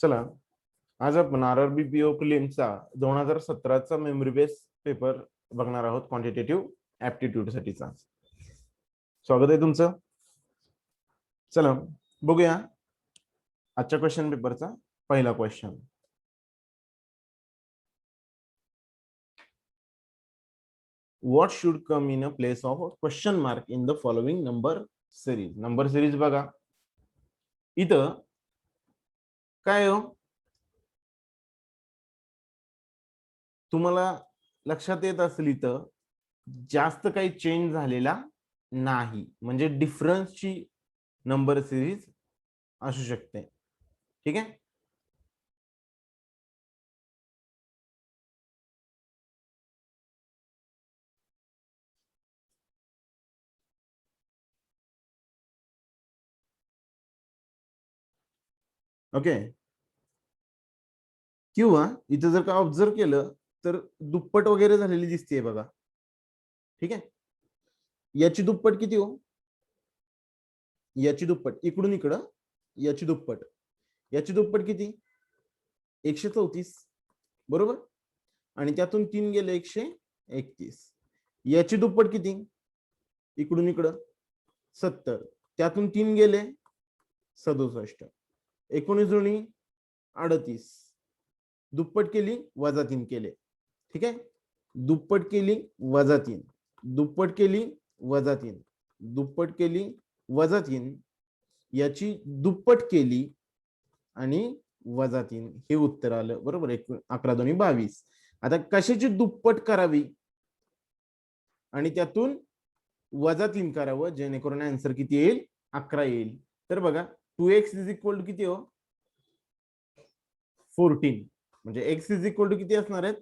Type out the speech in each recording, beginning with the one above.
चला, आज आपण आरआरबी पीओ प्रिलिमचा 2017चा मेमरी बेस पेपर बघणार आहोत क्वांटिटेटिव्ह ऍप्टिट्यूड साठीचा. स्वागत आहे तुमचं. चला बघूया आजच्या क्वेश्चन पेपरचा पहिला question. What should come in a place of a question mark in the following number series? Number series बघा इथं काय हो, तुम्हाला लक्षात येत असेल इथं जास्त काही चेंज झालेला नाही, म्हणजे डिफरन्सची नंबर सिरीज असू शकते. ठीक आहे. ओके. किंवा इथं जर का ऑब्झर्व केलं तर दुप्पट वगैरे झालेली दिसते बघा. ठीक आहे. याची दुप्पट किती हो? याची दुप्पट इकडून इकडं, याची दुप्पट, याची दुप्पट किती? 134 बरोबर. आणि त्यातून 3 गेले 131. याची दुप्पट किती? इकडून इकडं 70, त्यातून 3 गेले 67, 19 दुनी 38, दुप्पट केली -3 केले. ठीक आहे. दुप्पट केली -3, दुप्पट केली -3, दुप्पट केली -3, याची दुप्पट केली आणि -3, हे उत्तर आलं बरोबर. 11 दुनी 22. आता कशाची दुप्पट करावी आणि त्यातून -3 करावं जेणेकरून आन्सर किती येईल? 11 येईल. तर बघा 2x इज इक्वल टू किती हो? 14. म्हणजे x इज इक्वल टू किती असणार आहे?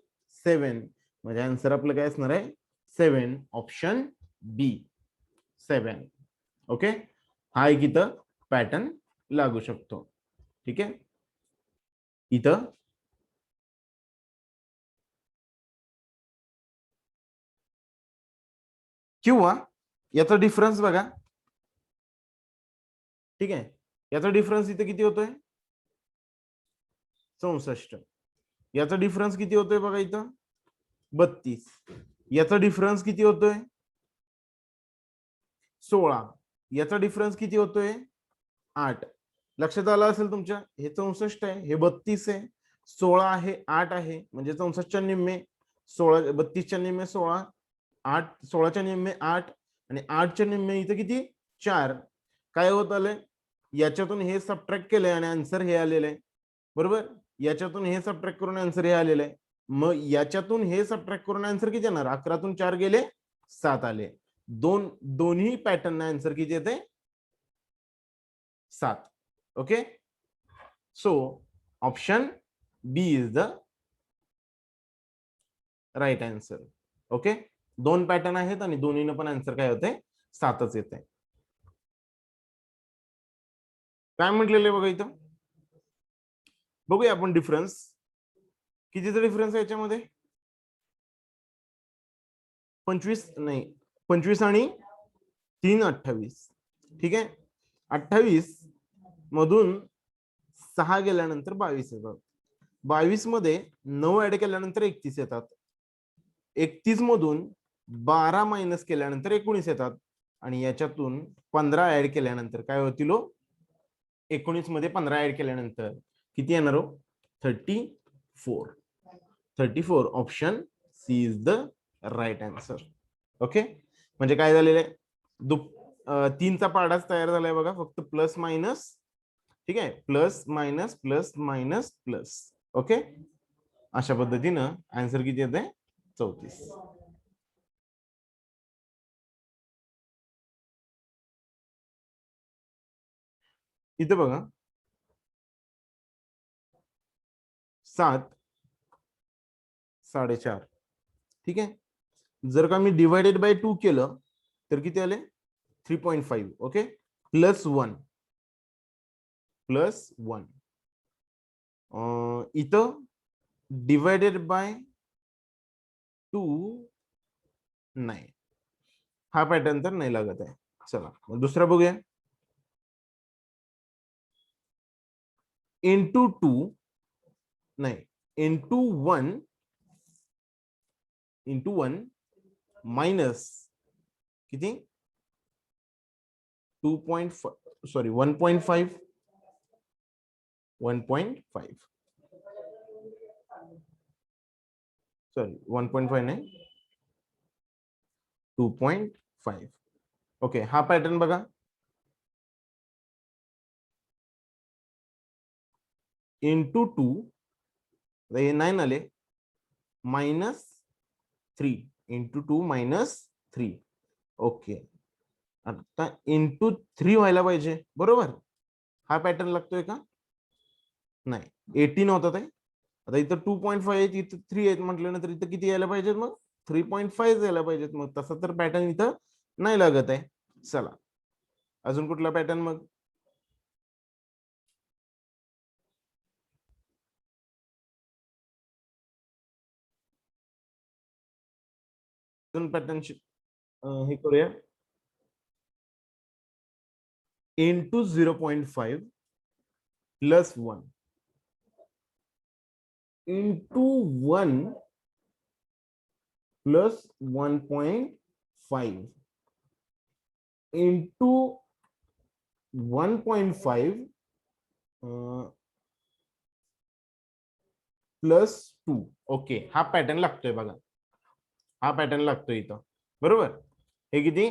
7. म्हणजे आन्सर आपलं काय असणार आहे? 7. ऑप्शन बी 7. ओके. हा एक इथं पॅटर्न लागू शकतो. ठीक आहे. इथं किंवा याचा डिफरन्स बघा. ठीक आहे. याचा डिफरन्स इथे किती होतोय? 64. याचा डिफरन्स किती होतोय बघा इथं? 32. याचा डिफरन्स किती होतोय? 16. याचा डिफरन्स किती होतोय? 8. लक्षात आलं असेल तुमच्या, हे 64 आहे, हे 32 आहे, 16 आहे, 8 आहे, म्हणजे 64च्या निम्मे 16, 32च्या निम्मे 16, 8, 16च्या निम्मे 8 आणि 8च्या निम्मे इथं किती? 4. काय होत आलंय? याच्यातून हे सबट्रॅक्ट केलंय आणि आन्सर हे आलेलं आहे बरोबर. याच्यातून हे सबट्रॅक्ट करून आन्सर हे आलेलं आहे. मग याच्यातून हे सबट्रॅक्ट करून आन्सर किती येणार? 11तून 4 गेले 7 आले. दोन्ही पॅटर्न आन्सर किती येते? 7. Okay. So option B is the right answer. Okay. 2 pattern आहेत आणि दोन्हीनं पण आन्सर काय होते? 7च येते. काय म्हटलेलं आहे बघा इथं. बघूया आपण डिफरन्स. कितीचा डिफरन्स आहे याच्यामध्ये? 25 नाही, 25 आणि 3 28. ठीक आहे. 28 मधून 6 गेल्यानंतर 22 येतात. 22 मध्ये 9 ऍड केल्यानंतर 31 येतात. 31 मधून 12 मायनस केल्यानंतर 19 येतात आणि याच्यातून 15 ऍड केल्यानंतर काय होतील? 19 मध्ये 15 ऍड केल्यानंतर किती येणार हो? 34. 34. Option C is the right answer. Okay. म्हणजे काय झालेलं आहे? 3चा पाडाच तयार झालाय बघा, फक्त प्लस मायनस. ठीक आहे. Plus minus plus minus plus. Okay. अशा पद्धतीनं आन्सर किती येते? 34. इथे बघा 7 4.5. ठीक आहे. जर का मी डिवायडेड बाय 2 केलं तर किती आले? 3.5. ओके. Plus 1 plus 1. इथं डिवायडेड बाय 2 नाही, हा पॅटर्न तर नाही लागत आहे. चला दुसरा बघूया. इंटू 2 नाही इंटू 1 मायनस किती 2.5 सॉरी 1.5 सॉरी 1.5 नाही 2.5 ओके. हा पॅटर्न बघा इंटू 2 हे 9 आले -3 इंटू 2 -3 ओके. आता इंटू 3 व्हायला पाहिजे बरोबर. हा पॅटर्न लागतोय का नाही 18 होता ते. आता इथं 2.5 आहेत इथं 3 आहेत म्हटल्यानंतर इथं किती यायला पाहिजेत मग 3.5 यायला पाहिजेत. मग तसं तर पॅटर्न इथं नाही लागत आहे. चला अजून कुठला पॅटर्न मग अजून पॅटर्न हे करूया into 0.5 plus 1 into 1 plus 1.5 into 1.5 plus 2 okay. हा पॅटर्न लागतोय बघा. हा पॅटर्न लागतोय इथं बरोबर. हे किती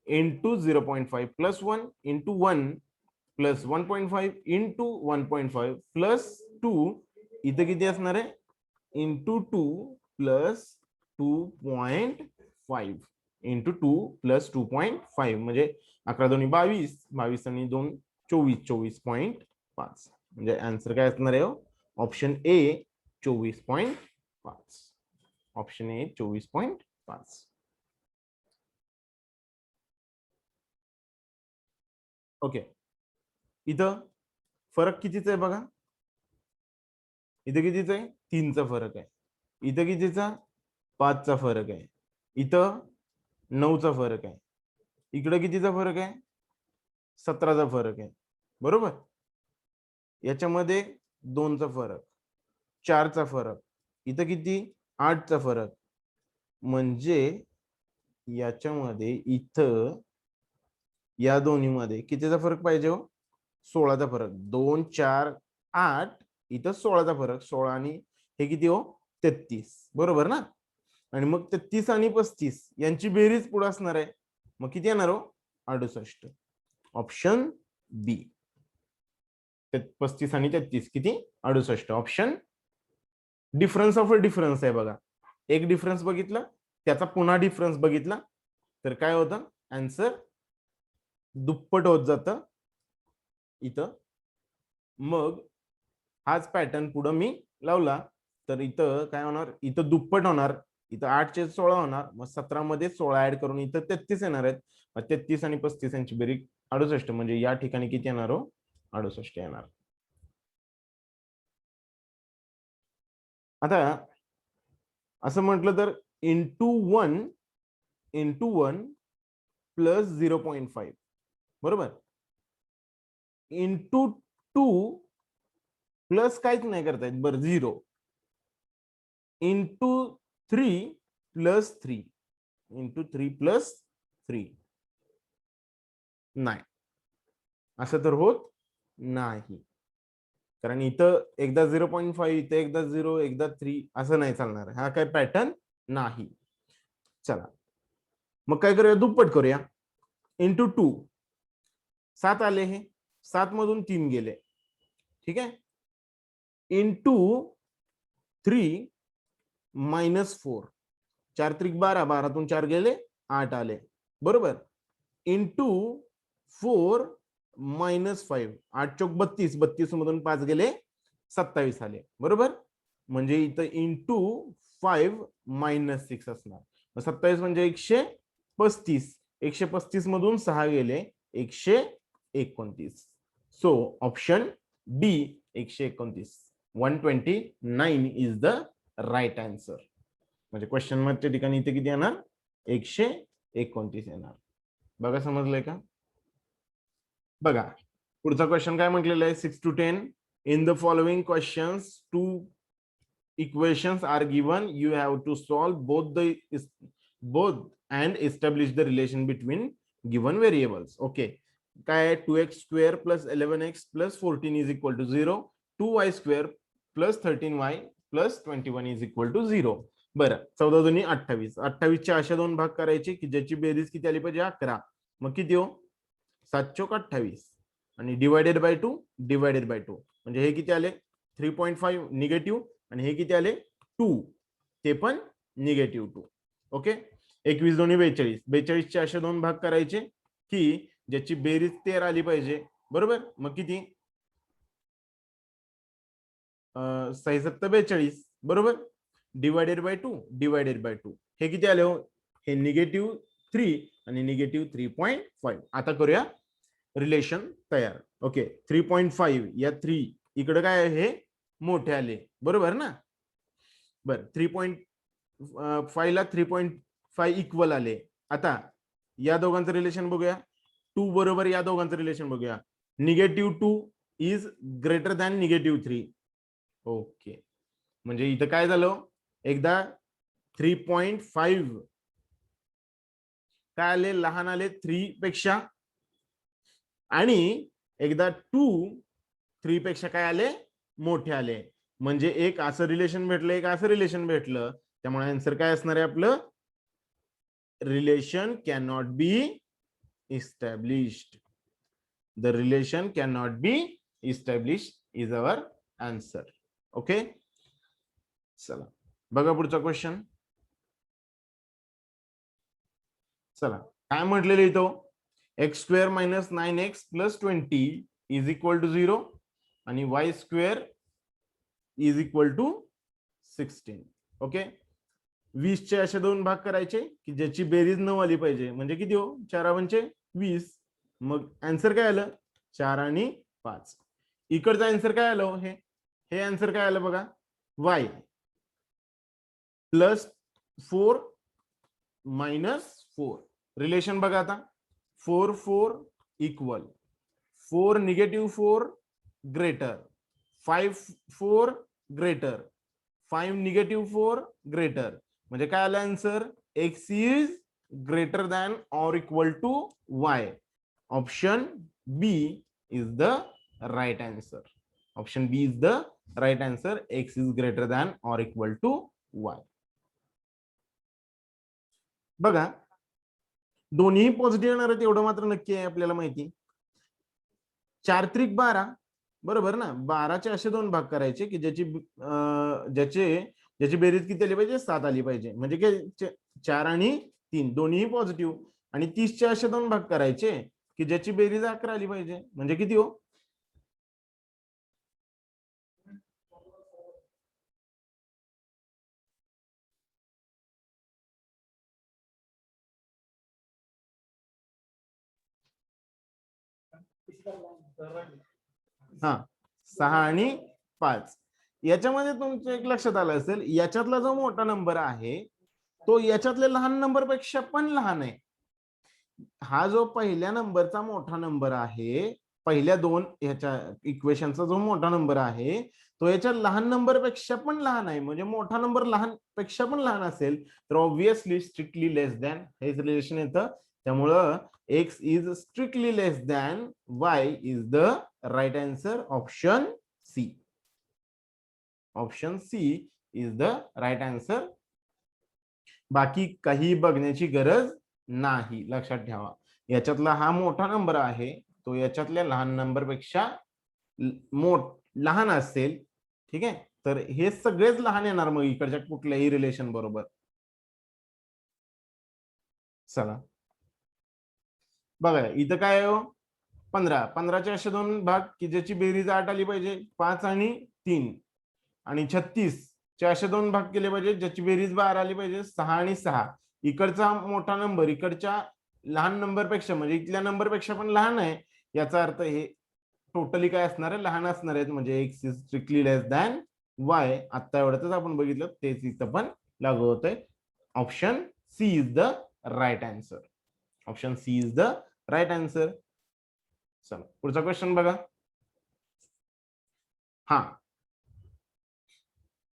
into 0.5 plus 1 into 1 plus 1.5 into 1.5 plus 2 इथं किती असणार आहे इंटू 2 प्लस 2.5 इंटू 2 प्लस 2.5 म्हणजे 11 दोन्ही 22 22 आणि 2 24 24.5 म्हणजे आन्सर काय असणार आहे option A 24.5 option A 24.5. Okay. इथं फरक कितीचा आहे बघा. इथं कितीचा आहे 3चा फरक आहे. इथं कितीचा 5चा फरक आहे. इथं 9चा फरक आहे. इकडं कितीचा फरक आहे 17चा फरक आहे बरोबर. याच्यामध्ये 2चा फरक 4चा फरक इथं किती 8चा फरक म्हणजे याच्यामध्ये इथं या दोन्हीमध्ये कितीचा फरक पाहिजे हो 16चा फरक 2 4 8 इथं 16चा फरक 16 आणि हे किती हो 33 बरोबर ना. आणि मग 33 आणि 35 यांची बेरीज पुढे असणार आहे मग किती येणार हो 68 ऑप्शन बी. 35 आणि 33 किती 68 option. Difference of a difference आहे बघा. एक डिफरन्स बघितला त्याचा पुन्हा डिफरन्स बघितला तर काय होतं आन्सर दुप्पट होत जातं इथं. मग हाच पॅटर्न पुढे मी लावला तर इथं काय होणार इथं दुप्पट होणार. इथं 8 चे 16 होणार मग 17 मध्ये 16 ऍड करून इथं 33 येणार आहेत. मग 33 आणि 35 यांची बेरीज 68 म्हणजे या ठिकाणी किती येणार हो 68 येणार. आता असं म्हटलं तर इंटू 1 प्लस 0.5 बरोबर. इंटू 2 प्लस काहीच नाही करता येत बरं 0 इंटू 3 प्लस 3 इंटू 3 प्लस 3 नाही असं तर होत नाही. कारण इथं एकदा 0.5 इथं एकदा 0 एकदा 3 असं नाही चालणार. हा काय पॅटर्न नाही. चला मग काय करूया दुप्पट करूया इंटू 2 7 आले हे 7 मधून 3 गेले ठीक आहे. इंटू 3 -4 4 त्रिक 12 12तून 4 गेले 8 आले बरोबर. इंटू 4 -5 8 चौक 32 32 मधून 5 गेले 27 आले बरोबर. म्हणजे इथं इंटू 5 -6 असणार. 27 म्हणजे 135 135 मधून 6 गेले 129. So option D 129 129 is the right answer. म्हणजे क्वेश्चन मार्कच्या ठिकाणी इथे किती येणार 129 येणार. बघा समजलंय का. बघा पुढचा क्वेश्चन काय म्हटलेलं आहे 6 to 10 In the following questions, two equations are given. You have to solve both and establish the relation between given variables. Okay. काय 2x square plus 11x plus 14 is equal to 0. 2y square plus 13y plus 21 is equal to 0. बरं 14 दोन्ही 28. 28 चे अशा दोन भाग करायचे की ज्याची बेरीज किती आली पाहिजे 11. मग किती हो 7 चोक 28 आणि डिवायडेड बाय 2 म्हणजे हे किती आले 3.5 निगेटिव्ह आणि हे किती आले 2 ते पण निगेटिव्ह 2. ओके 21 दोन्ही 42. 42 चे असे दोन भाग करायचे की ज्याची बेरीज 13 आली पाहिजे. बरोबर मग किती 6 बरोबर डिवायडेड बाय 2 हे किती आले हो हे -3 आणि -3.5. आता करूया रिलेशन तयार. ओके 3.5 या 3 इकडे काय आहे हे मोठे आले बरोबर ना. बर 3.5 ला 3.5 इक्वल आले. आता या दोघांचं रिलेशन बघूया. 2 बरोबर या दोघांचं रिलेशन बघूया. -2 इज ग्रेटर दॅन -3. ओके म्हणजे इथं काय झालं एकदा 3.5 काय आले लहान आले 3 पेक्षा आणि एकदा 2 3 पेक्षा काय आले मोठे आले. म्हणजे एक असं रिलेशन भेटलं एक असं रिलेशन भेटलं. त्यामुळे आन्सर काय असणार आहे आपलं relation can not be established. The relation can not be established is our answer. Okay चला बघा पुढचा क्वेश्चन. चला काय म्हटलेलं इथं x square minus 9x plus 20 is equal to 0 आणि y square is equal to 16. Okay 20 चे असे दोन भाग करायचे की ज्याची बेरीज 9 आली पाहिजे. म्हणजे किती हो 4 पंचे 20. मग आन्सर काय आलं 4 आणि 5. इकडचा आन्सर काय आलं हे आन्सर काय आलं बघा y प्लस 4 मायनस 4. रिलेशन बघा आता 4 4 इक्वल 4 -4 ग्रेटर 5 4 ग्रेटर 5 -4 ग्रेटर. म्हणजे काय आलं answer x is greater than or equal to y. Option B is the right answer. Option B is the right answer. x is greater than or equal to y. बघा दोन्ही positive येणार आहेत एवढं मात्र नक्की आहे आपल्याला माहिती. 4 त्रिक 12 बरोबर ना. 12चे असे दोन भाग करायचे की ज्याची बेरीज किती आली पाहिजे 7 आली पाहिजे. म्हणजे काय 4 आणि 3 दोन्ही पॉझिटिव्ह. आणि 30चे असे दोन भाग करायचे की ज्याची बेरीज 11 आली पाहिजे. म्हणजे किती हो 6 आणि 5. याच्यामध्ये तुमचं एक लक्षात आलं असेल याच्यातला जो मोठा नंबर आहे तो याच्यातल्या लहान नंबर पेक्षा पण लहान आहे. हा जो पहिल्या नंबरचा मोठा नंबर आहे पहिल्या दोन ह्याच्या इक्वेशनचा जो मोठा नंबर आहे तो याच्या लहान नंबर पेक्षा पण लहान आहे. म्हणजे मोठा नंबर लहान पेक्षा पण लहान असेल तर ऑब्विसली स्ट्रिक्टली लेस दॅन हे रिलेशन येतं. त्यामुळं x is strictly less than y is the right answer. Option C. Option C is the right answer. बाकी काही बघण्याची गरज नाही. लक्षात ठेवा याच्यातला हा मोठा नंबर आहे तो याच्यातल्या लहान नंबर पेक्षा लहान असेल. ठीक आहे तर हे सगळेच लहान येणार मग इकडच्या कुठल्याही रिलेशन बरोबर. चला बघा इथं काय आहे 15चे असे दोन भाग की ज्याची बेरीज 8 आली पाहिजे 5 आणि 3. आणि 36 चे असे दोन भाग केले पाहिजे ज्याची बेरीज 12 आली पाहिजे 6 आणि 6. इकडचा मोठा नंबर इकडच्या लहान नंबर पेक्षा म्हणजे इथल्या नंबर पेक्षा पण लहान आहे. याचा अर्थ हे टोटली काय असणार आहे लहान असणार आहेत. म्हणजे x is strictly less than y. आता एवढंच आपण बघितलं तेच इथं पण लागू होतंय. Option C is the right answer. Option C is the right answer. चला पुढचा क्वेश्चन बघा. हा,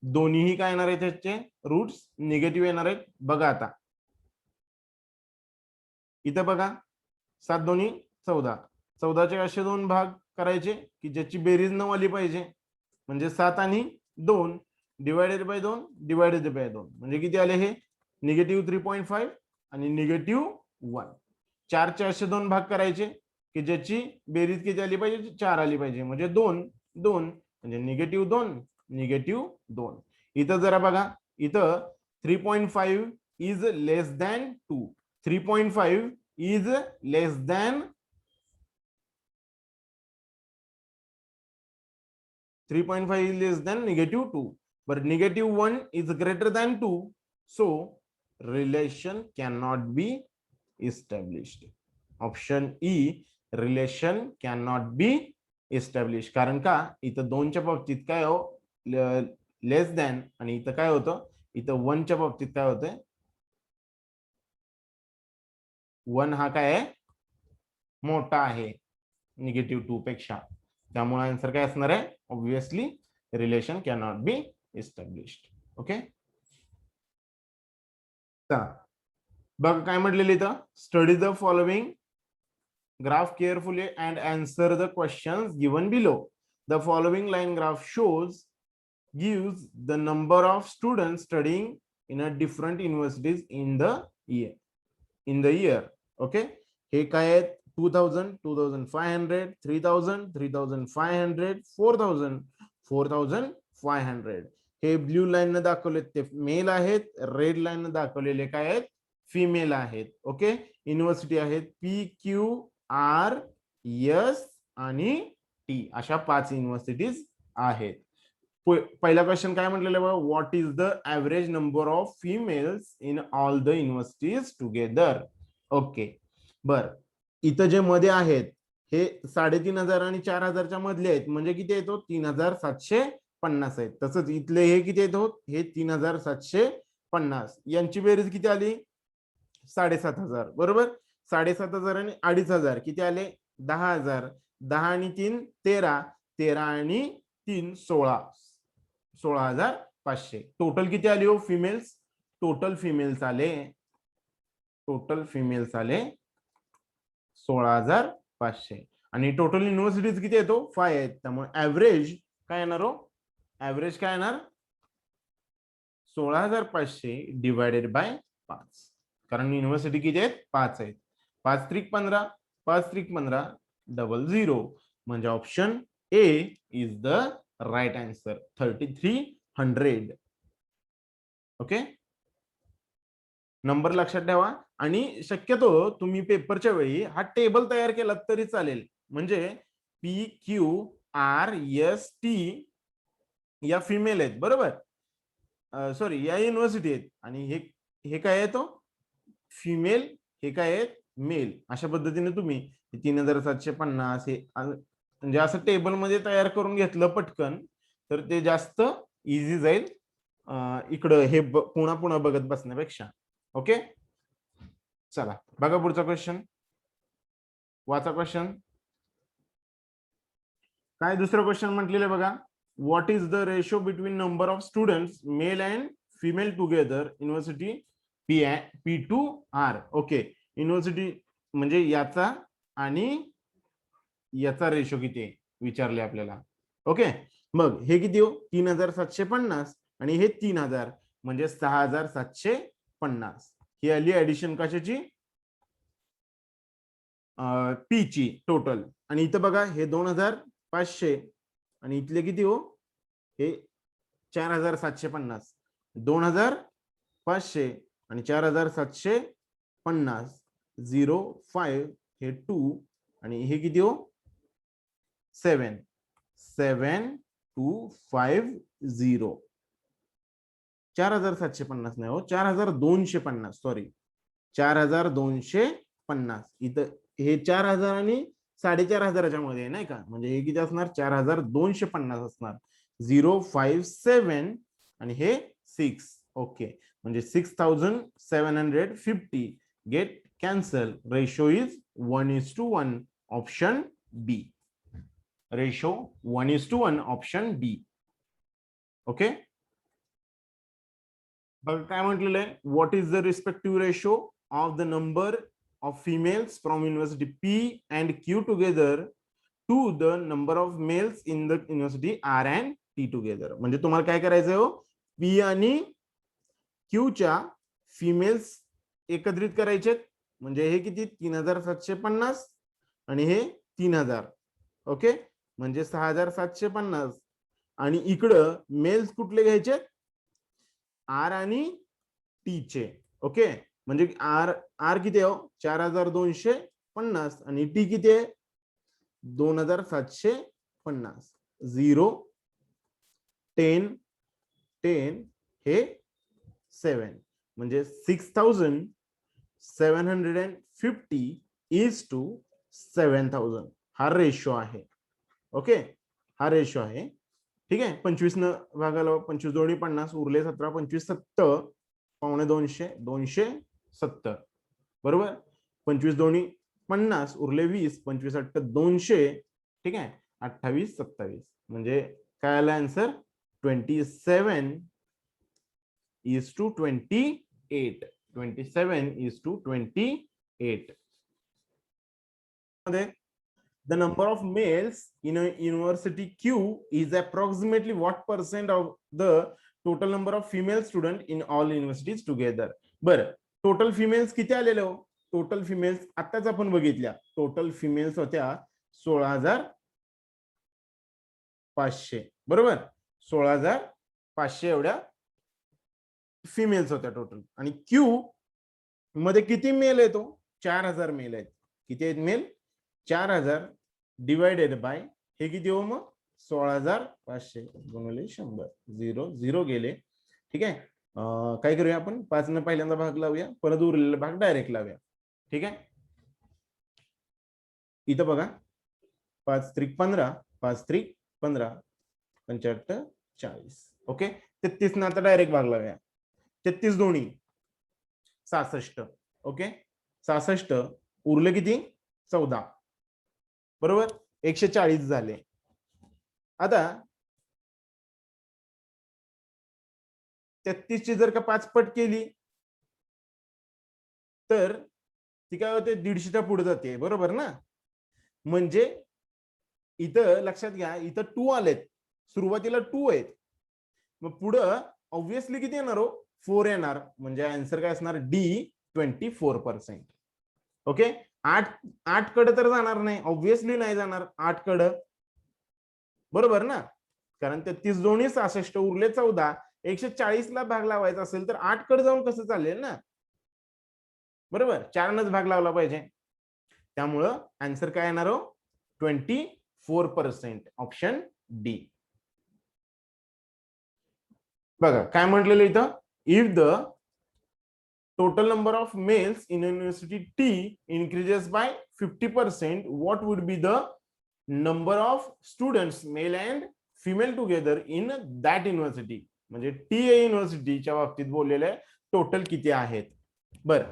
दोन्हीही काय येणार आहेत त्याचे रूट्स निगेटिव्ह येणार आहेत. बघा आता इथं बघा 7 दोन्ही 14, 14चे असे दोन भाग करायचे की ज्याची बेरीज 9 आली पाहिजे. म्हणजे 7 आणि 2 डिवायडेड बाय 2 डिवायडेड बाय 2 म्हणजे किती आले हे निगेटिव्ह 3.5 आणि निगेटिव्ह 1. 4चे असे दोन भाग करायचे की ज्याची बेरीज किती आली पाहिजे 4 आली पाहिजे. म्हणजे 2 2 म्हणजे निगेटिव्ह 2 निगेटिव्ह 2. इथं जरा बघा इथं 3.5 is less than 2. 3.5 is less than 3.5 is less than negative 2, but negative 1 is greater than 2, so relation cannot be established. Option E, relation cannot be established. कारण का इथं 2च्या बाबतीत काय हो लेस दॅन आणि इथं काय होतं इथं 1च्या बाबतीत काय होतंय 1 हा काय आहे मोठा आहे निगेटिव्ह 2 पेक्षा. त्यामुळे आन्सर काय असणार आहे obviously relation cannot be established. Okay, बघ काय म्हटलेलं इथं study the following graph carefully and answer the questions given below. The following line graph gives the number of students studying in a different universities in the year. Okay, हे काय आहेत 2000, 2500, 3000, 3500, 4000, 4500. हे blue line न दाखवले ते mail आहेत, red line न दाखवलेले काय आहेत फिमेल आहेत. ओके, युनिव्हर्सिटी आहेत PQR S आणि T अशा 5 युनिव्हर्सिटीज आहेत. पहिला क्वेश्चन काय म्हटलेलं बघा what is the average number of females in all the universities together. Okay, बर इथं जे मध्ये आहेत हे 3500 आणि 4000च्या मधले आहेत म्हणजे किती येतो 3750 आहेत. तसंच इथले हे किती येतो हे 3750. यांची बेरीज किती आली 7500 बरोबर. 7500 आणि 2500 किती आले 10000. 10 आणि 3 13, 13 आणि 3 16, 16500. टोटल किती आली हो फिमेल्स टोटल फिमेल्स आले 16500 आणि टोटल युनिव्हर्सिटीज किती येतो 5 आहेत. त्यामुळे ऍव्हरेज काय येणार हो ऍव्हरेज काय येणार 16500 डिवायडेड बाय 5. कारण युनिव्हर्सिटी किती आहेत 5 आहेत. 5 त्रिक 15, 5 त्रिक 15 00 म्हणजे option A is the right answer 3300. Okay, number लक्षात ठेवा आणि शक्यतो तुम्ही पेपरच्या वेळी हा टेबल तयार केला तरी चालेल. म्हणजे PQRST या फिमेल आहेत बरोबर, सॉरी या युनिव्हर्सिटी आहेत आणि हे काय आहे तो फिमेल हे काय आहेत मेल. अशा पद्धतीने तुम्ही 3750 हे म्हणजे असं टेबल मध्ये तयार करून घेतलं पटकन तर ते जास्त इझी जाईल इकडं हे पुन्हा पुन्हा बघत बसण्यापेक्षा. ओके, चला बघा पुढचा क्वेश्चन, वाचा क्वेश्चन. काय दुसरं क्वेश्चन म्हटलेलं बघा what is the ratio between number of students male and female together university P2R. Okay, university म्हणजे याचा आणि याचा रेशो किती विचारले आपल्याला. ओके, मग हे किती हो 3750 आणि हे 3000 म्हणजे 6750. ही आली ऍडिशन कशाची पी ची टोटल. आणि इथं बघा हे 2500 आणि इथले किती हो हे 4750. 2500 आणि 4750 05 हे 2 आणि हे किती हो 7 7250. 4750 नाही हो 4250 सॉरी 4250. इथं हे 4000 आणि 4500च्या मध्ये नाही का म्हणजे हे किती असणार 4250 असणार 057 आणि हे 6. ओके, म्हणजे 6750 get cancel. Ratio is 1:1 option B. Ratio 1:1 option D. Okay, बघा काय म्हटलेलं आहे, what is the respective ratio of the number of females from university P and Q together to the number of males in the university R and T together. म्हणजे तुम्हाला काय करायचंय हो, P आणि क्यूच्या फिमेल्स एकत्रित करायचे, म्हणजे हे किती 3750 आणि हे 3000. ओके, म्हणजे 6750. आणि इकडं मेल्स कुठले घ्यायचे, आर आणि टी चे. ओके, म्हणजे आर आर किती आहे 4250 आणि टी किती आहे 2750. 0 10 10 हे 7, म्हणजे 6750 इज टू 7000. हा रेशो आहे. ओके, हा रेशो आहे. ठीक आहे, 25 न भागाला 25 दोन्ही 50 उरले 17, 25 70 पावणे 200 270. बरोबर, 25 दोन्ही 50 उरले 20, 25 8 200. ठीक आहे, 28 27. म्हणजे काय आला answer 27 is to 28. 27 is to 28. The number of males in a university Q is approximately what percent of the total number of female students in all universities together. बरं, टोटल फिमेल्स किती आलेले हो, टोटल फिमेल्स आताच आपण बघितल्या, total females होत्या 16500. बरोबर, 16500 एवढ्या फिमेल्स होत्या टोटल. आणि क्यू मध्ये किती मेल येतो, 4000 मेल आहेत. किती आहेत मेल, 4000 डिवाइडेड बाय हे किती हो मग 16500 गुणिले 100. 0 0 गेले. ठीक आहे, काय करूया आपण 5 न पहिल्यांदा भाग लावूया, परत उरलेला भाग डायरेक्ट लावूया. ठीक आहे, इथं बघा 5 त्रिक 15 5 त्रिक 15 85 40. ओके, 33 ना आता डायरेक्ट भाग लावूया. 33 दोन्ही 66. ओके, 66 उरले किती 14. बरोबर, 140 झाले. आता 33 ची जर का 5 पट केली तर ती काय होते 150च्या पुढे जाते. बरोबर ना, म्हणजे इथं लक्षात घ्या, इथं 2 आलेत, सुरुवातीला 2 आहेत, मग पुढं ऑब्विसली किती येणार हो 4 येणार. म्हणजे आन्सर काय असणार डी 24%. ओके, 8 कडे तर जाणार नाही, ऑब्विसली नाही जाणार 8 कडे. बरोबर ना, कारण 33 दोन्ही 66 उरले 14. 140 ला भाग लावायचा असेल तर 8 कडे जाऊन कसं चालेल ना. बरोबर, 4 नच भाग लावला पाहिजे. त्यामुळं आन्सर काय येणार हो 24%, ऑप्शन डी. बघा काय म्हटलेलं इथं, if the total number of males in university T increases by 50%, what would be the number of students male and female together in that university. म्हणजे टी युनिव्हर्सिटीच्या बाबतीत बोललेलं आहे टोटल किती आहेत. बर,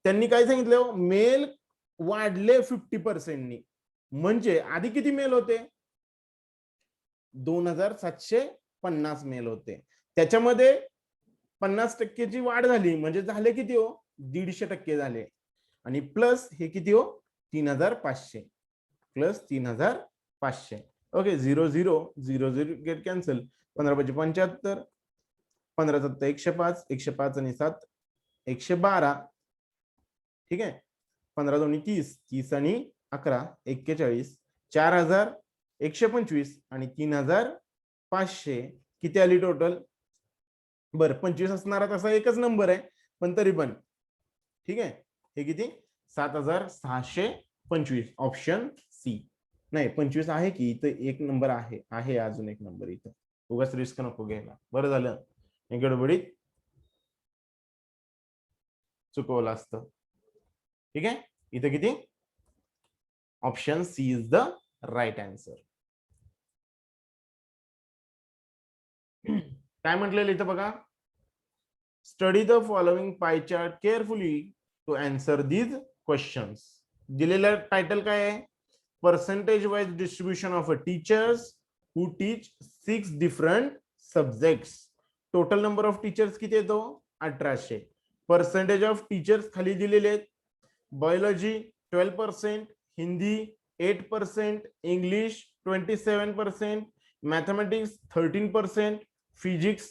त्यांनी काय सांगितलं, मेल वाढले 50%. म्हणजे आधी किती मेल होते 2750 मेल होते, त्याच्यामध्ये 50% वाढ झाली, म्हणजे झाले किती हो 150% झाले. आणि प्लस हे किती हो 3500 प्लस 3500. Okay, 0 0 0 0 get cancel. 15 5 75, 15 7 105, 105 आणि 7 112. ठीक आहे, 15 दोन्ही 30, 30 आणि 11 41, 4125 आणि 3500 किती आली टोटल. बरं, 25 असणारा तसा एकच नंबर आहे, पण तरी पण ठीक आहे, हे किती 7625, ऑप्शन सी. नाही 25 आहे की इथं एक नंबर आहे अजून एक नंबर इथं, उगाच रिस्क नको घ्यायला. बरं झालं हे गडबडीत चुकवलं असतं. ठीक आहे, इथं किती, option C is the right answer. काय म्हटलेलं इथं बघा, study the following pie chart carefully to answer these questions. दिलेलं टायटल काय आहे, percentage wise distribution of teachers who teach 6 different subjects. Total number of teachers किती येतो 1800. पर्सेंटेज ऑफ टीचर्स खाली दिलेले आहेत. Biology 12%, Hindi 8%, English 27%, mathematics 13%, physics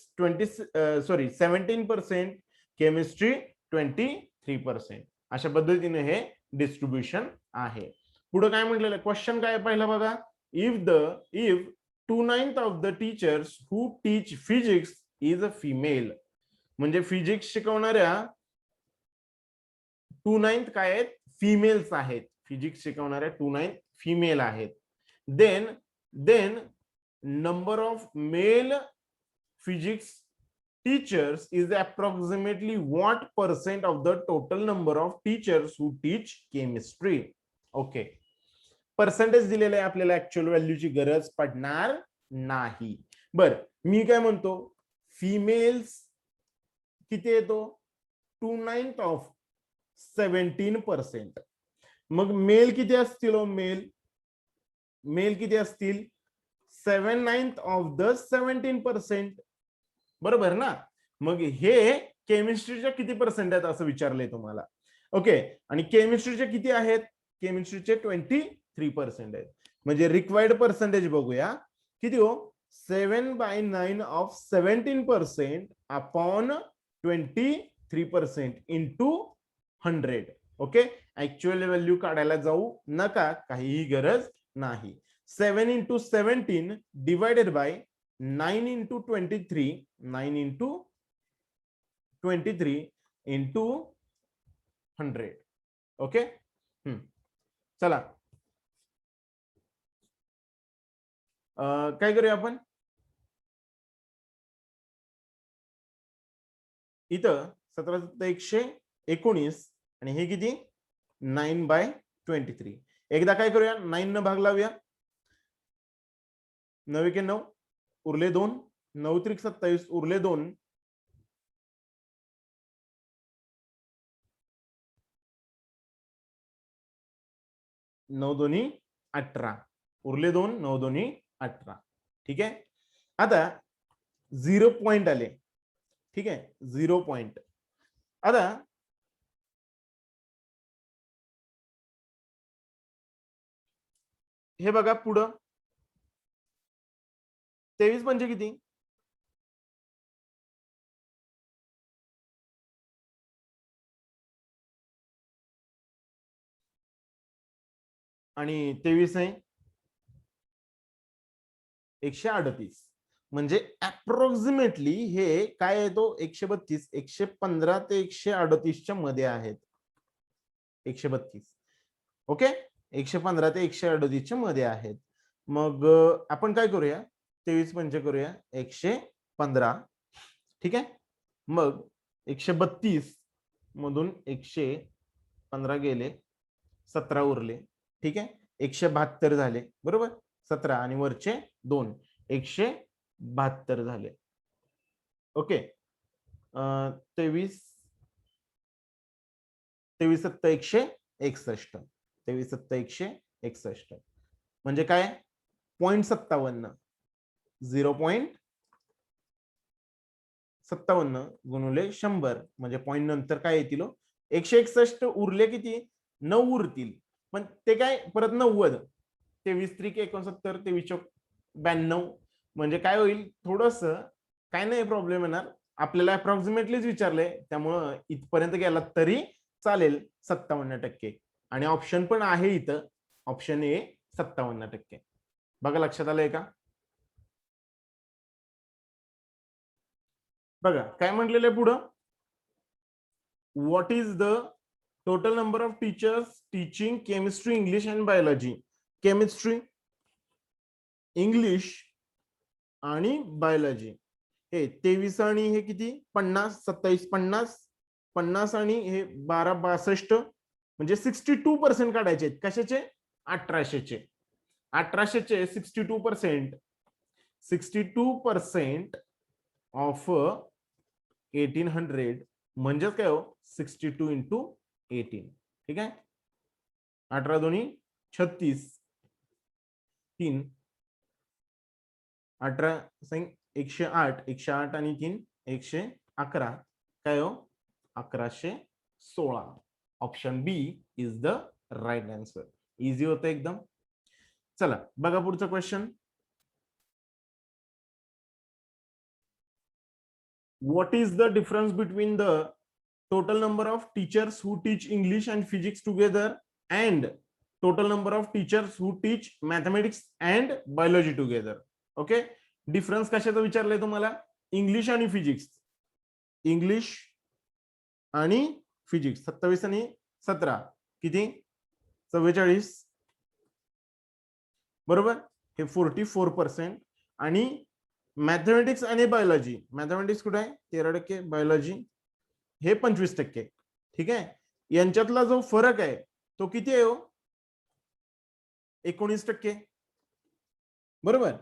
17%, chemistry 23%. अशा पद्धतीने हे डिस्ट्रीब्युशन आहे. पुढे काय म्हटलेलं क्वेश्चन काय पहिला बघा. If 2/9 of the teachers who teach physics is a female. म्हणजे फिजिक्स शिकवणाऱ्या 2/9 काय आहेत फिमेल्स आहेत. फिजिक्स शिकवणाऱ्या 2/9 फिमेल आहेत. Then number of male physics teachers is approximately what percent of the total number of teachers who teach chemistry. Okay percentage दिलेलं आहे आपल्याला ऍक्च्युअल व्हॅल्यूची गरज पडणार नाही. बर मी काय म्हणतो फिमेल्स किती येतो 2/9 ऑफ 17%. मग मेल किती असतील मेल किती असतील 7/9 ऑफ द 17%. बरोबर ना. मग हे केमिस्ट्रीच्या किती पर्सेंट आहेत असं विचारलंय तुम्हाला. ओके आणि केमिस्ट्रीचे किती आहेत केमिस्ट्रीचे 23% आहेत. म्हणजे रिक्वायर्ड पर्सेंटेज बघूया किती हो 7/9 of 17% upon 23% into 100. Okay actual value काढायला जाऊ नका काहीही गरज नाही. 7 into 17 divided by 9 into 23 9 into 23 into 100. Okay चला काय करूया आपण इथं 17/119 आणि हे किती 9/23. एकदा काय करूया 9 न भाग लावूया. 9 के 9 उरले 2 9 त्रिक 27 उरले 2 9 दोन्ही 18 उरले 2 9 दोन्ही 18. ठीक आहे. आता 0 पॉइंट आले. ठीक आहे 0 पॉइंट. आता हे बघा पुढं 23 म्हणजे किती आणि 23 आहे 138. म्हणजे अप्रॉक्सिमेटली हे काय आहे तो 132 115 ते 138 च्या मध्ये आहेत. 132 ओके 115 ते 138 च्या मध्ये आहेत. मग आपण काय करूया 23 पंचे करूया 115. ठीक आहे. मग 132 मधून 115 गेले 17 उरले. ठीक आहे 172 झाले बरोबर 17 आणि वरचे 2 172 झाले. ओके 23 7 161 23 7 161 म्हणजे काय 0.57 0.57 गुणुले 100 म्हणजे पॉइंट नंतर काय येतील 161 उरले किती 9 उरतील. पण ते काय परत 90 23 त्रिक 69 23 92 म्हणजे काय होईल थोडस काय नाही प्रॉब्लेम येणार. आपल्याला अप्रॉक्सिमेटलीच विचारलंय त्यामुळं इथपर्यंत गेला तरी चालेल 57%. आणि ऑप्शन पण आहे इथं ऑप्शन ए 57%. बघा लक्षात आलंय का. बघा काय म्हटलेलं आहे पुढं what is the total number of teachers teaching chemistry English and biology. Chemistry English आणि बायोलॉजी हे 23 आणि हे किती 50 27 50 50 आणि हे 12 62 म्हणजे 62% काढायचे आहेत. कशाचे 1800चे 1800चे 62% 62% ऑफ 1800 म्हणजेच काय हो 62 into 18. ठीक आहे 18 दोन्ही 36 3 18 108 108 आणि 3 111 काय हो 1116. Option B is the right answer. Easy होतं एकदम. चला बघा पुढचा question. What is the difference between the total number of teachers who teach English and physics together and total number of teachers who teach mathematics and biology together? Okay, difference कशाचा विचारलंय तुम्हाला? English आणि physics. English आणि physics 27 आणि 17 किती? 44 बरोबर. हे 44%. आणि मॅथमेटिक्स आणि बायोलॉजी, मॅथमेटिक्स कुठे आहे? 13%, बायोलॉजी हे 25%. ठीक आहे. यांच्यातला जो फरक आहे तो किती आहे हो? 19%. बरोबर.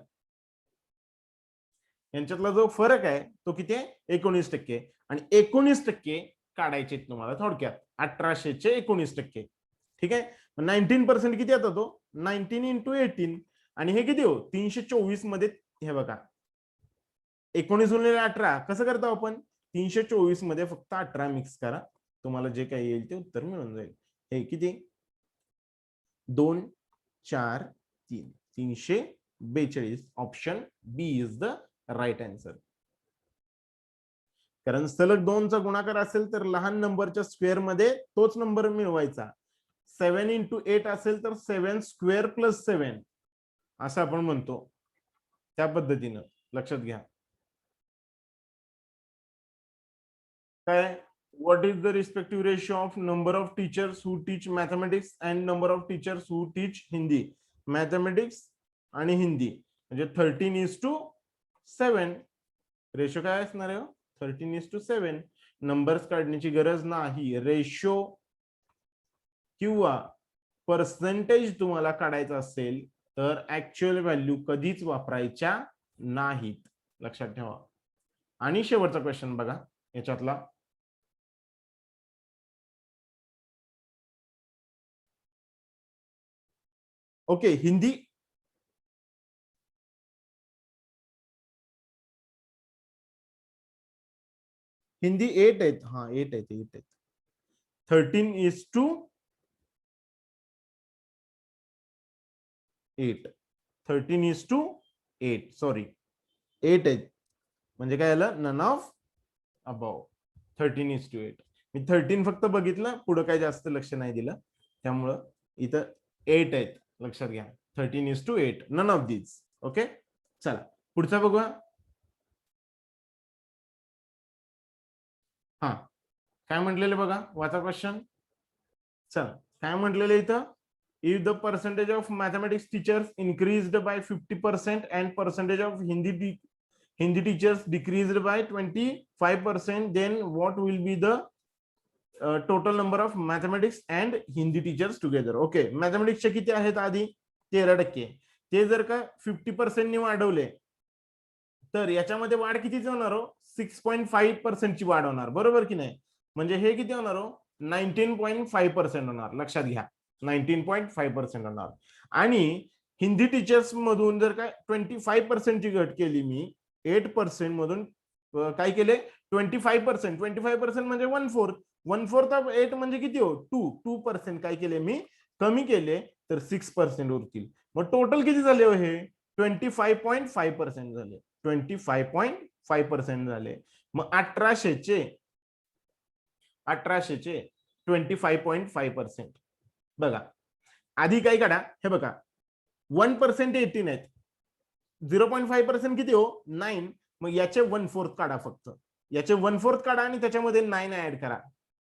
यांच्यातला जो फरक आहे तो किती आहे? 19%. आणि 19% काढायचे तुम्हाला थोडक्यात. 1800 चे 19%. ठीक आहे. 19% किती येतात तो? 19 इंटू 18. आणि हे किती हो? 324 मध्ये. हे बघा 19 गुणिले 18 कसं करतो आपण? 324 मध्ये फक्त 18 मिक्स करा, तुम्हाला जे काही येईल ते उत्तर मिळून जाईल. हे किती? 2 4 3 342. Option B is the right answer. कारण सलग 2चा गुणाकार असेल तर लहान नंबरच्या स्क्वेअर मध्ये तोच नंबर मिळवायचा. 7 इंटू 8 असेल तर 7 स्क्वेअर प्लस 7 असं आपण म्हणतो. त्या पद्धतीनं लक्षात घ्या. काय? What is the respective ratio of number of teachers who teach mathematics and number of teachers who teach Hindi? Mathematics आणि हिंदी म्हणजे 13:7. रेशो काय असणार आहे? 13:7. नंबर्स काढण्याची गरज नाही. रेशो किंवा पर्सेंटेज तुम्हाला काढायचं असेल तर ऍक्च्युअल व्हॅल्यू कधीच वापरायच्या नाहीत, लक्षात ठेवा. आणि शेवटचा क्वेश्चन बघा याच्यातला. ओके, हिंदी हिंदी 8 आहेत. हा 8 आहेत. 8 आहेत. 13:8. 13:8 सॉरी 8 आहेत. म्हणजे काय आलं? None of above. 13:8. मी 13 फक्त बघितलं, पुढे काही जास्त लक्ष नाही दिलं, त्यामुळं इथं 8 आहेत, लक्षात घ्या. 13:8. None of these. ओके, चला पुढचा बघूया. हा काय म्हटलेलं बघा, वाचा क्वेश्चन. चला काय म्हटलेलं इथं? If the percentage of mathematics teachers increased by 50% and percentage of Hindi teachers decreased by 25%, then what will be the total number of mathematics and Hindi teachers together? Okay, मॅथमेटिक्सचे किती आहेत आधी? 13%. ते जर का 50% वाढवले तर याच्यामध्ये वाढ कितीची होणार हो? 6.5% ची वाढ होणार, बरोबर की नाही? म्हणजे हे किती होणार हो? 19.5% होणार, लक्षात घ्या. 19.5% होणार. आणि हिंदी टीचर्स मधून जर काय 25% ची घट केली मी, 8% मधून काय केले? 25%. 25% म्हणजे 1/4. 1/4 ऑफ 8 म्हणजे किती हो? 2% काय केले मी? कमी केले तर 6% उरतील. मग टोटल किती झाले हो? हे 25.5% झाले. 25.5% झाले. मग 1800 चे 25.5%. बघा आधी काय काढा? हे बघा 1% 18 आहेत. 0.5% किती हो? 9. मग याचे 1/4 काढा फक्त. याचे 1/4 काढा आणि त्याच्यामध्ये 9 ऍड करा.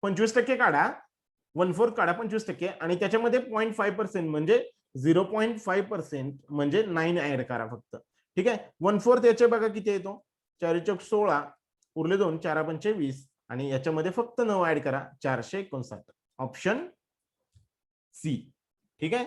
25% काढा, 1/4 काढा 25% आणि त्याच्यामध्ये 0.5% म्हणजे 0.5% म्हणजे 9 ऍड करा फक्त. ठीक आहे. 1/4 याचे बघा किती येतो? 4 चौक 16 उरले 2, 4 पंचे 20 आणि याच्यामध्ये फक्त 9 ऍड करा, 459. Option C. ठीक आहे.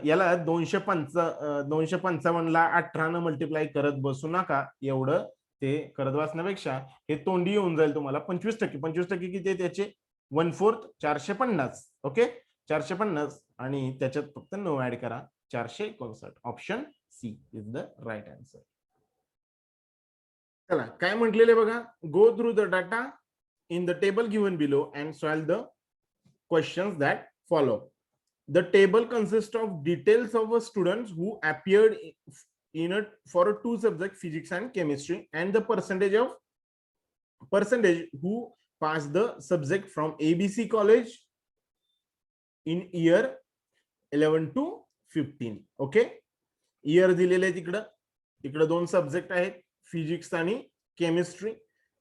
याला 255 ला 18 न मल्टिप्लाय करत बसू नका. एवढं ते करत बसण्यापेक्षा हे तोंडी येऊन जाईल तुम्हाला. 25%. 25% किती आहे त्याचे? 1/4 450. ओके, 450 आणि त्याच्यात फक्त 9 ऍड करा, 459. Option C is the right answer. चला काय म्हटलेले बघा, go through the data in the table given below and solve the questions that follow. The table consists of details of students who appeared in for two subjects, physics and chemistry, and the percentage who passed the subject from ABC college in year 11 to 15. Okay, year दिलेले आहे तिकडं, इकडे दोन subject आहेत, physics आणि chemistry.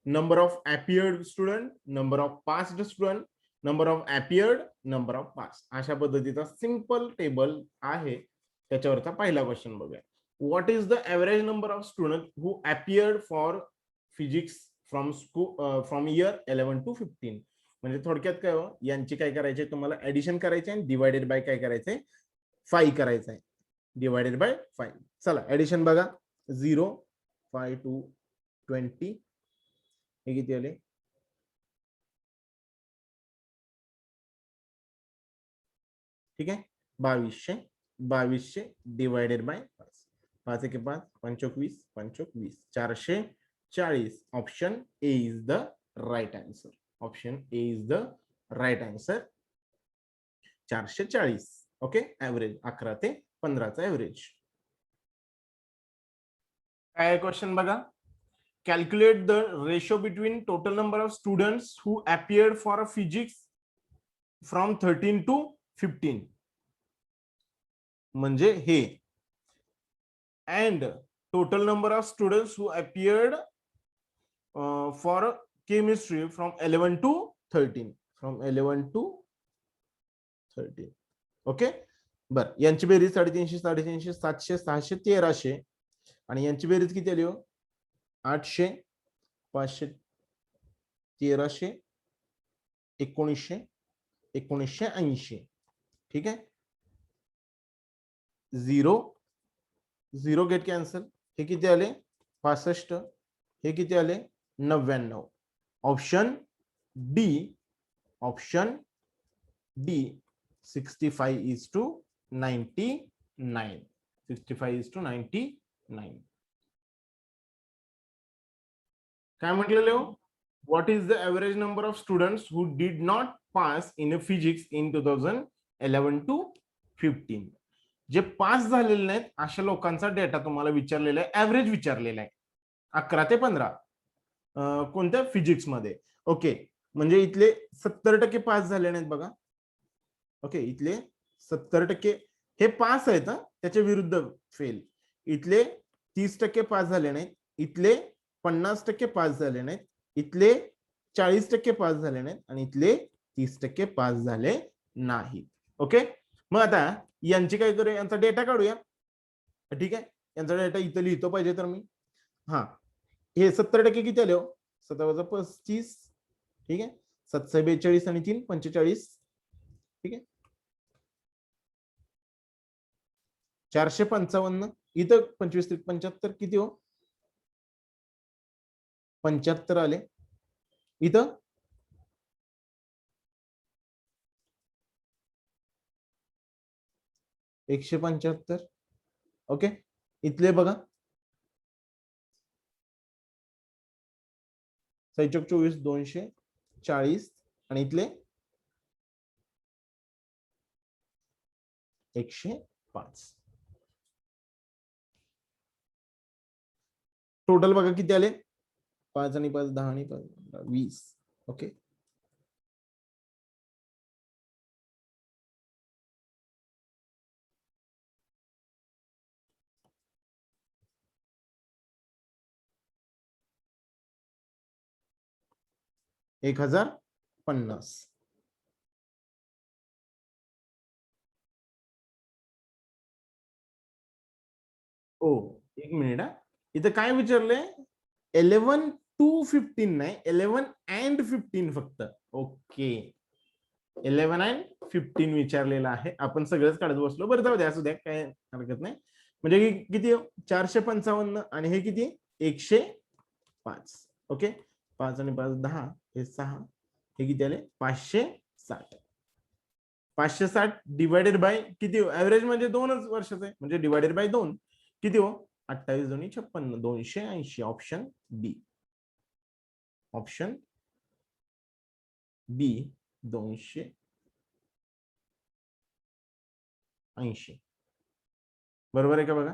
number of appeared student, number of passed student, number of appeared, number of passed. अशा पद्धतीचा simple table आहे. त्याच्यावरचा पहिला क्वेश्चन बघूया. What is the average number of student who appeared for physics from year 11 to 15. म्हणजे थोडक्यात काय हो, यांची काय करायचे, तुम्हाला ऍडिशन करायचे आणि डिवायडेड बाय काय करायचंय, 5 करायचंय. Divided by 5. चला ऍडिशन बघा. 0 5 2 20. हे किती आले, ठीक आहे, 2200 divided by 5. 5 1 5 25 25 440. Option A is the right answer. Option A is the right answer. 440. Okay, average 11 ते 15चा ऍव्हरेज. काय क्वेश्चन बघा. Calculate the ratio between total number of students who appeared for a physics from 13 to 15. म्हणजे हे, and total number of students who appeared for chemistry from 11 to 13. From 11 to 13. Okay, बर यांची बेरीज 350 350 700 600 1300 आणि यांची बेरीज किती आली हो, 800 500 1300 1900 1980. ठीक आहे, 0 0 गेट कॅन्सल. हे किती आले 65. हे किती आले 99. Option D, option D 65:99. 65:99. काय म्हटलेले हो, what is the average number of students who did not pass in physics in 2011 to 15. जे पास झालेले नाहीत अशा लोकांचा डेटा तुम्हाला विचारलेला आहे, ऍव्हरेज विचारलेला आहे 11 ते 15 कोणत्या फिजिक्स मध्ये. ओके, म्हणजे इथले 70% पास झाले नाहीत बघा. ओके, इथले 70% हे पास आहेत, त्याच्या विरुद्ध फेल. इथले 30% पास झाले नाहीत, इथले 50% पास झाले नाहीत, इथले 40% पास झाले नाहीत आणि इथले 30% पास झाले नाही. ओके, मग आता यांची काय करूया, यांचा डेटा काढूया. ठीक आहे, यांचा डेटा इथं लिहितो पाहिजे तर मी. हा, हे 70% किती आले हो, 7 - 35. ठीक आहे, 7 - 42 आणि 3 45. ठीक आहे, 455. इथं 25 - 75 किती हो, 75 आले. इथं 175. ओके, इथले बघा 24 240 आणि इथले 105. टोटल बघा किती आले, 5 आणि 5 10 आणि 5 20. ओके, $1050. ओ एक मिनिट हा, इथं काय विचारलंय 11 to 15 नाही, 11 and 15 फक्त. ओके, 11 and 15 विचारलेलं आहे. आपण सगळंच काढत बसलो. बरं जाऊ द्या, असू द्या, काय हरकत नाही. म्हणजे किती 455 आणि हे किती 105. ओके, 5 आणि 5 10, हे 6, हे किती आले 560. 560 डिवायडेड बाय किती हो, ऍव्हरेज म्हणजे 2च वर्षाचं आहे म्हणजे डिवायडेड बाय 2 किती हो, 28 दोन्ही 56, 280. ऑप्शन बी. ऑप्शन बी 280. बरोबर आहे का बघा.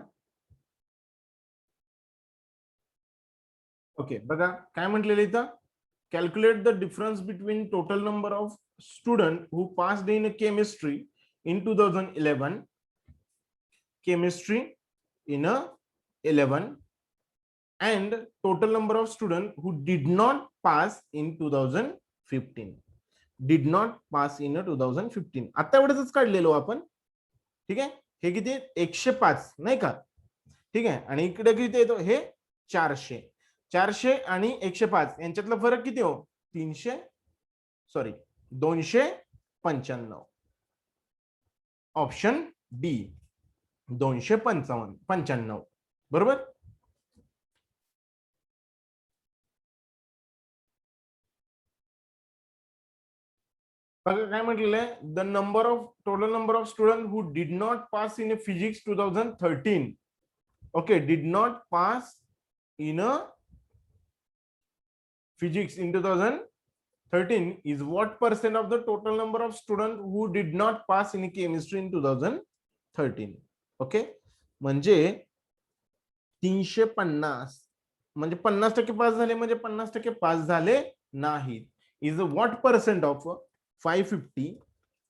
ओके बघा काय म्हटलेलं इथं, calculate the difference between total number of student who passed in chemistry in 2011, chemistry in 11 and total number of students who did not pass in 2015. Did not pass in 2015. आता एवढंच काढलेलो आपण. ठीक आहे, हे किती 105 नाही का. ठीक आहे, आणि इकडे किती येतो हे 400. 400 आणि 105 यांच्यातला फरक किती हो, 295. Option D 295. बरोबर. काय म्हटलेलं आहे, the number of total number of student who did not pass in physics 2013. Okay, did not pass in physics in 2013 is what percent of the total number of students who did not pass in chemistry in 2013. Okay, म्हणजे 350 म्हणजे 50% pass झाले म्हणजे 50% pass झाले नाहीत. Is what percent of 550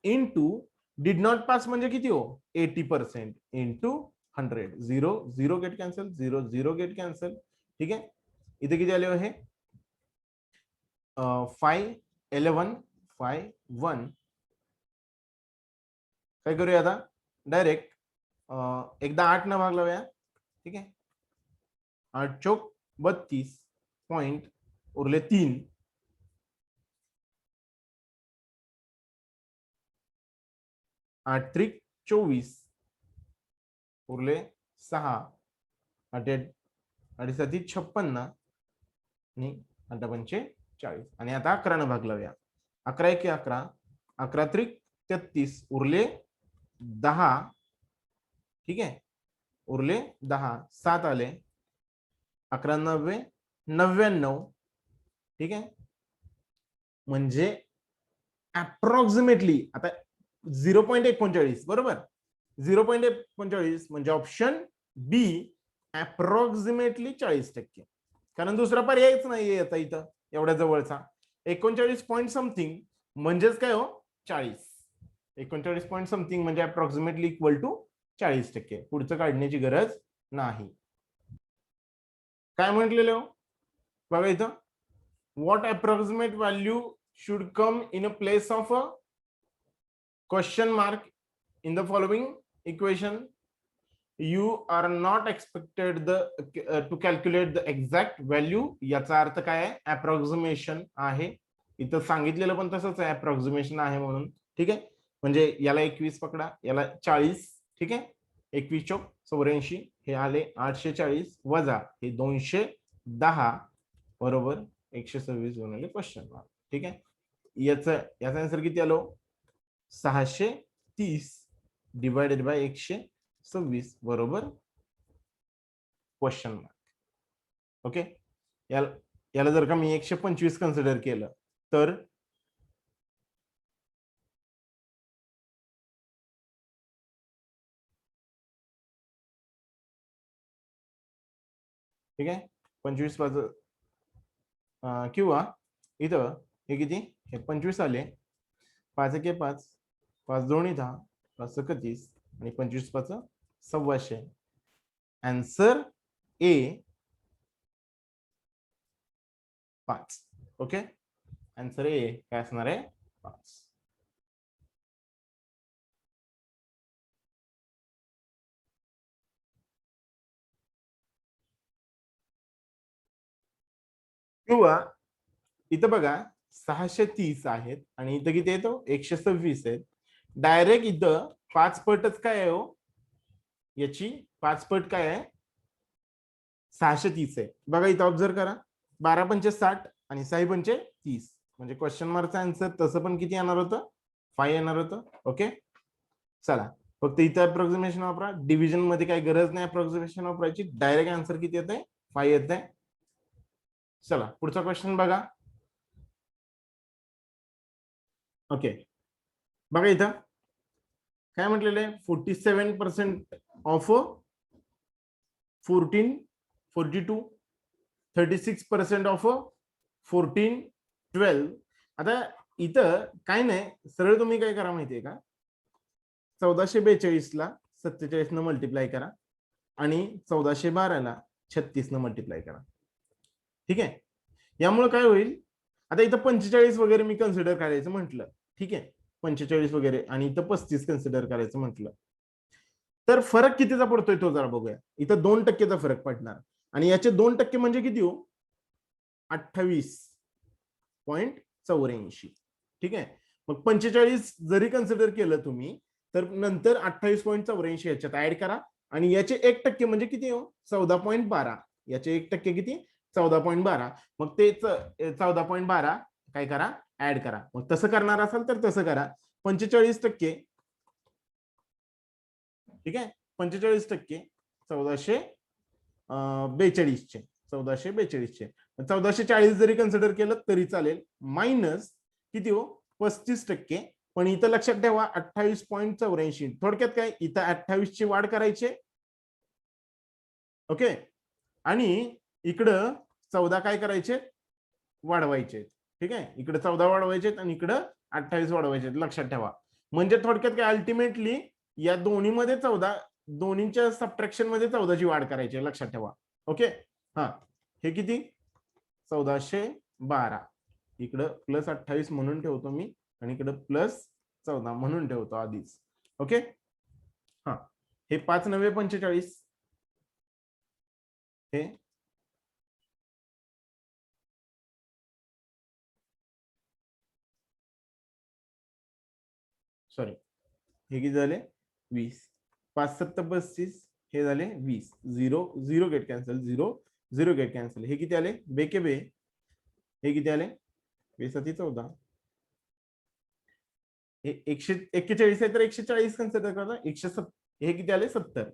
into did not pass म्हणजे किती हो, 80% into 100. 0 0 get cancel, 0 0 get cancel. ठीक आहे, इथे किती आले हे 511 5 1. काय करूया आता, डायरेक्ट एकदा 8 न भाग लावूया. ठीक आहे, 8 चौक 32 पॉइंट उरले 3. 8 त्रिक 24 उरले 6. 8 7 56 आणि 8 पंचे 40. आणि आता 11 न भाग लावूया. 11 1 11, 11 त्रिक 33 उरले 10. ठीक आहे, उरले 10. 7 आले, 11 90 99. ठीक आहे, म्हणजे अप्रॉक्सिमेटली आता 0.39 बरोबर. 0.39 म्हणजे ऑप्शन बी अप्रॉक्सिमेटली 40%. कारण दुसरा पर्यायच नाहीये आता इथं एवढ्या जवळचा. 39 पॉईंट समथिंग म्हणजेच काय हो 40. 39 पॉईंट समथिंग म्हणजे अप्रॉक्सिमेटली इक्वल टू 40%. पुढचं काढण्याची गरज नाही. काय म्हटलेलं हो बघा इथं, what approximate value should come in a place of a question mark in the following equation. You are not expected to calculate the exact value. याचा अर्थ काय आहे, अप्रॉक्सिमेशन आहे. इथं सांगितलेलं पण तसंच आहे, अप्रॉक्सिमेशन आहे म्हणून. ठीक आहे, म्हणजे याला 21 पकडा, याला 40. ठीक आहे, 21 चौक 84. हे आले 840 वजा हे 210 बरोबर 126 गुणिले क्वेश्चन मार्क. ठीक आहे, याचा आन्सर किती आलो, 630 डिवायडेड बाय 126 बरोबर क्वेश्चन मार्क. ओके, याला जर का मी 125 कन्सिडर केलं तर ठीक आहे, 25 किंवा इथं हे किती, हे 25 आले, 5 1 5, 5 2 10, 5 31 आणि 25 5 126. आन्सर ए 5. ओके, आन्सर ए काय असणार आहे 5. किंवा इथं बघा 630 आहेत आणि इथं किती येतो 126 आहेत. डायरेक्ट इथं 5 पटच काय आहे हो, याची 5 पट काय आहे 630 आहे. बघा इथं ऑब्झर्व करा, 12 पंचे 60 आणि 6 पंचे 30 म्हणजे क्वेश्चन मार्कचा आन्सर तसं पण किती येणार होतं 5 येणार होतं. ओके, चला फक्त इथं अप्रॉक्सिमेशन वापरा. डिव्हिजन मध्ये काही गरज नाही अप्रॉक्सिमेशन वापरायची, डायरेक्ट आन्सर किती येत आहे? 5 येत आहे. चला पुढचा क्वेश्चन बघा. ओके, बघा इथं काय म्हटलेलं आहे, 47% ऑफ 1442, 36% ऑफ 1412. आता इथं काय नाही, सरळ तुम्ही काय करा माहितीये का, 1442 ला 47 न मल्टिप्लाय करा आणि 1412 ला 36 न मल्टिप्लाय करा. ठीक आहे, यामुळे काय होईल, आता इथं 45 वगैरे मी कन्सिडर करायचं म्हटलं, ठीक आहे, 45 वगैरे आणि इथं 35 कन्सिडर करायचं म्हटलं, तर फरक कितीचा पडतोय तो जरा बघूया. इथं 2%चा फरक पडणार आणि याचे 2% म्हणजे किती हो, 28.84. ठीक आहे, मग 45 जरी कन्सिडर केलं तुम्ही तर नंतर 28.84 याच्यात ऍड करा आणि याचे 1% म्हणजे किती हो, 14.12. याचे 1% किती, 14.12. मग ते 14.12 काय करा, ऍड करा. मग तसं करणार असाल तर तसं करा. 45%, ठीक आहे, 45% 1442 चे, 1442 चे 1440 जरी कन्सिडर केलं तरी चालेल, मायनस किती हो, 35%. पण इथं लक्षात ठेवा 28.84. थोडक्यात काय, इथं 28 ची वाढ करायची, ओके, आणि इकडं 14 काय करायचे, वाढवायचे. ठीक आहे, इकडे 14 वाढवायचे आणि इकडं 28 वाढवायचे, लक्षात ठेवा. म्हणजे थोडक्यात काय, अल्टिमेटली या दोन्हीमध्ये 14, दोन्हीच्या सबट्रॅक्शन मध्ये 14 ची वाढ करायची, लक्षात ठेवा. ओके, हा, हे किती, 1412, इकडं प्लस 28 म्हणून ठेवतो मी आणि इकडं प्लस 14 म्हणून ठेवतो आधीच. ओके, हा, हे 5 9 45, हे सॉरी, हे किती झाले, 20, 5 7 35, हे झाले 20, 0 0 गेट कॅन्सल, 0 0 गेट कॅन्सल, हे किती आले, बेके बे, हे किती आले, 14, हे 141 आहे तर 140 कन्सिडर करा, 170, हे किती आले, 70.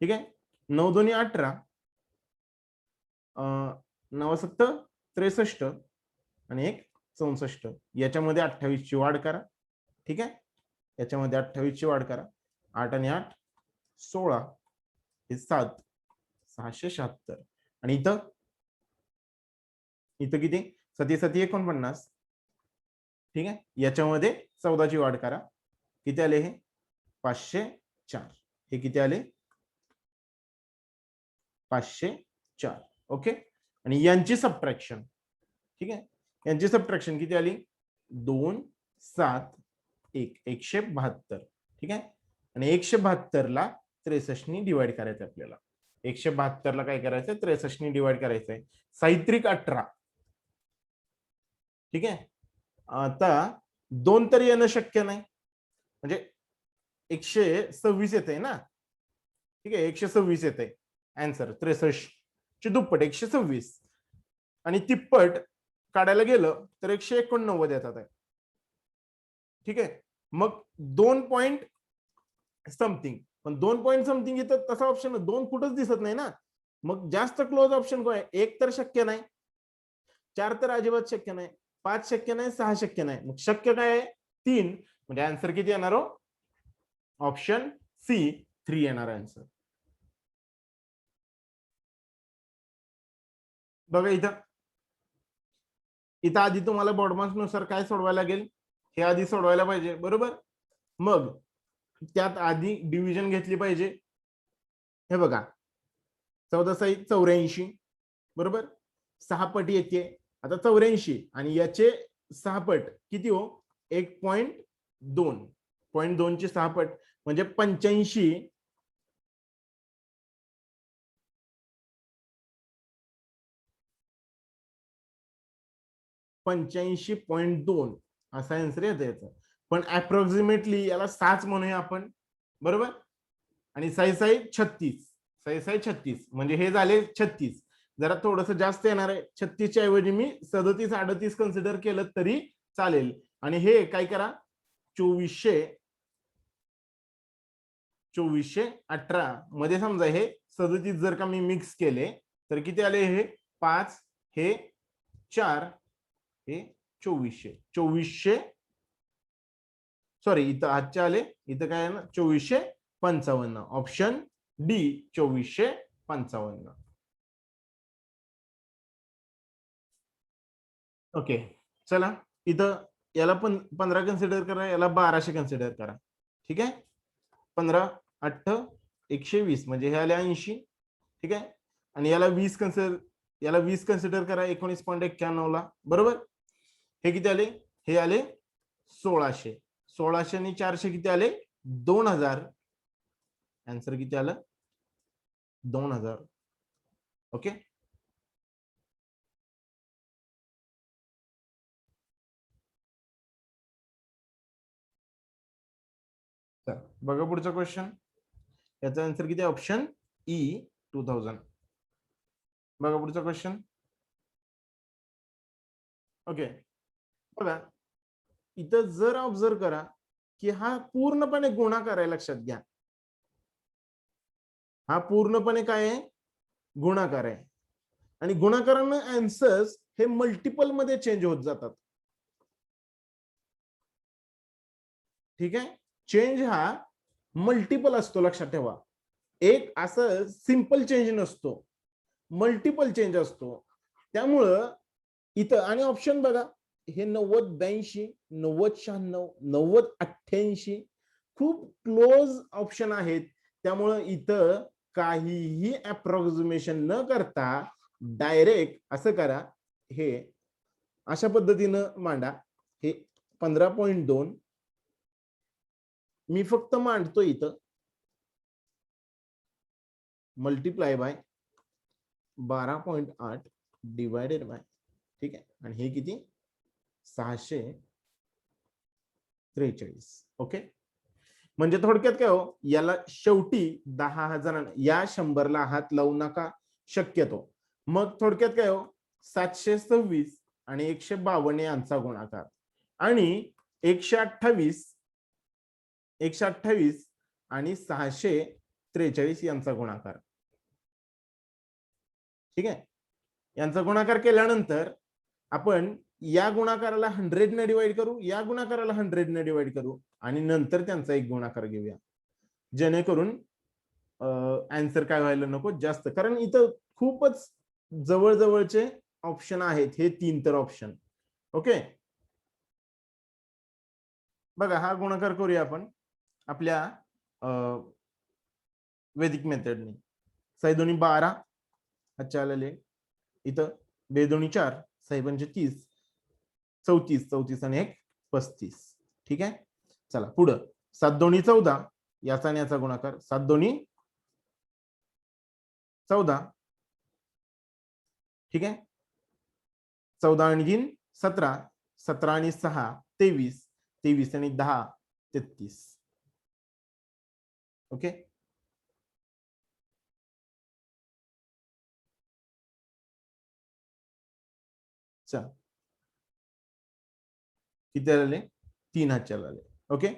ठीक आहे, 9 2 18, 9 7 63 आणि 1 64. याच्यामध्ये 28 ची वाढ करा. ठीक आहे, याच्यामध्ये 28 ची वाढ करा, 8 आणि 8 16, हे 7 676. आणि इथं इथं किती, 7 7 49. ठीक आहे, याच्यामध्ये 14 ची वाढ करा, किती आले, हे 504. हे किती आले, 504. ओके, आणि यांची सबट्रॅक्शन, ठीक आहे, यांची सबट्रॅक्शन किती आली, 2 7 1 172. ठीक आहे, आणि 172 ला 63 नी डिवाइड करायचं आपल्याला. 172 ला काय करायचं, 63 नी डिवाइड करायचंय. साहित्रिक 18. ठीक आहे, आता 2 तर येणं शक्य नाही, म्हणजे 126 येते ना. ठीक आहे, 126 येते आन्सर, 63 ची दुप्पट 126 आणि तिप्पट काढायला गेलं तर 189 येतात आहे. ठीक आहे, मग 2 पॉइंट समथिंग, पण 2 पॉइंट समथिंग इथं तसा ऑप्शन 2 कुठंच दिसत नाही ना. मग जास्त क्लोज ऑप्शन काय, 1 तर शक्य नाही, 4 तर अजिबात शक्य नाही, 5 शक्य नाही, 6 शक्य नाही, मग शक्य काय आहे, 3. म्हणजे आन्सर किती येणार हो, ऑप्शन सी 3 येणार आन्सर. बघा इथं आधी तुम्हाला बॉडमार्क्स नुसार काय सोडवायला लागेल, हे आधी सोडवायला पाहिजे, बरोबर. मग त्यात आधी डिव्हिजन घेतली पाहिजे. हे बघा 14 84, बरोबर, 6 पट येते. आता 84 आणि याचे 6 पट किती हो, 1.2, 0.2 ची 6 पट म्हणजे 85. 85.2 असा आन्सर येतं याचा. पण अप्रॉक्सिमेटली याला 6 म्हणूया आपण, बरोबर. आणि 6 36, 6 36 म्हणजे हे झाले 36. जरा थोडस जास्त येणार आहे, 36 च्या ऐवजी मी 37 38 कन्सिडर केलं तरी चालेल. आणि हे काय करा, 2418 मध्ये समजा हे 37 जर का मी मिक्स केले तर किती आले? हे 5, हे 4, हे 2400 सॉरी इथं आजचे आले, इथं काय आहे ना 2455. Option D 2455. ओके चला, इथं याला पण 15 कन्सिडर करा, याला 1200 कन्सिडर करा. ठीक आहे, 15 8 120 म्हणजे हे आले 80. ठीक आहे, आणि याला 20 कन्सिडर करा 19.91 ला. बरोबर, हे किती आले? हे आले 1600. 1600 आणि 400 किती आले? 2000. आन्सर किती आलं? 2000. ओके, बघा पुढचा क्वेश्चन. याचा आन्सर किती आहे? Option E 2000. बघा पुढचा क्वेश्चन. ओके, बघा इथं जर ऑब्झर्व करा की हा पूर्णपणे गुणाकार आहे. लक्षात घ्या, हा पूर्णपणे काय आहे? गुणाकार आहे. आणि गुणाकारानं आन्सर्स हे मल्टिपल मध्ये चेंज होत जातात. ठीक आहे, चेंज हा मल्टिपल असतो. लक्षात ठेवा, एक असं सिंपल चेंज नसतो, मल्टिपल चेंज असतो. त्यामुळं इथं आणि ऑप्शन बघा, हे 90-82, 90-96, 90-88 खूप क्लोज ऑप्शन आहेत. त्यामुळं इथं काहीही अप्रॉक्सिमेशन न करता डायरेक्ट असं करा, हे अशा पद्धतीनं मांडा. हे 15.2 मी फक्त मांडतो इथं, मल्टिप्लाय बाय 12.8 डिवायडेड बाय. ठीक आहे, आणि हे किती? 643. ओके, म्हणजे थोडक्यात काय हो, याला शेवटी 10,000 या 100ला हात लावू नका शक्यतो. मग थोडक्यात काय हो, 726 आणि 152 यांचा गुणाकार आणि 128 आणि 643 यांचा गुणाकार. ठीक आहे, यांचा गुणाकार केल्यानंतर आपण या गुणाकाराला 100 ने डिवाइड करू, या गुणाकाराला 100 ने डिवाइड करू आणि नंतर त्यांचा एक गुणाकार घेऊया, जेणेकरून आन्सर काय व्हायला नको जास्त. कारण इथं खूपच जवळजवळचे ऑप्शन आहेत, हे 3 तर ऑप्शन. ओके, बघा हा गुणाकार करूया आपण आपल्या वैदिक मेथडने. 6 12 अच्छा आलेले, इथं 2 4 6 30 34 आणि 1 35. ठीक आहे, चला पुढं 7 14 याचा आणि याचा गुणाकार. 7 14. ठीक आहे, 14 आणि 3 17, 17 आणि 6 23, 23 आणि 10 33. ओके, चल किती आले? 3 हातच्या आले. ओके,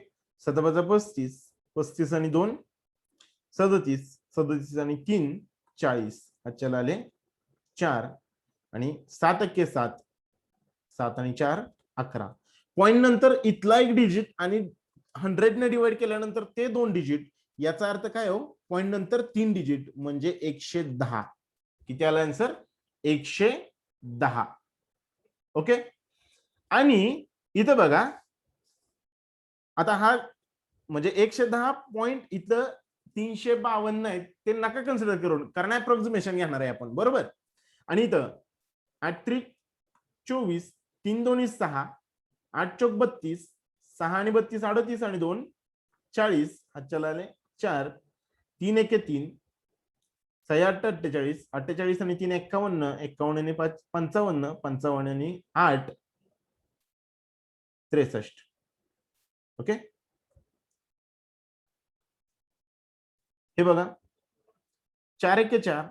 7 35, 35 आणि 2 37, 37 आणि 3 40 हातच्या आले 4 आणि 7 × 7 7 आणि 4 11. पॉइंट नंतर इथला एक डिजिट आणि 100 ने डिवाइड केल्यानंतर ते 2 डिजिट. याचा अर्थ काय हो, पॉइंट नंतर 3 डिजिट म्हणजे 110. किती आला आन्सर? 110. ओके, आणि इथं बघा आता हा म्हणजे 110 पॉइंट इथं 352 आहेत, ते नका कन्सिडर करून, कारण अप्रॉक्सिमेशन घेणार आहे आपण. बरोबर, आणि इथं 8 3 24, 3 2 6, 8 4 32, 6 आणि 32 38 आणि 2 40 हातच्याला आले 4, 3 1 3, 6 8 48, 48 आणि 3 51, 51 आणि 5 55, 55 आणि 8 63. ओके, हे बघा 4 1 4,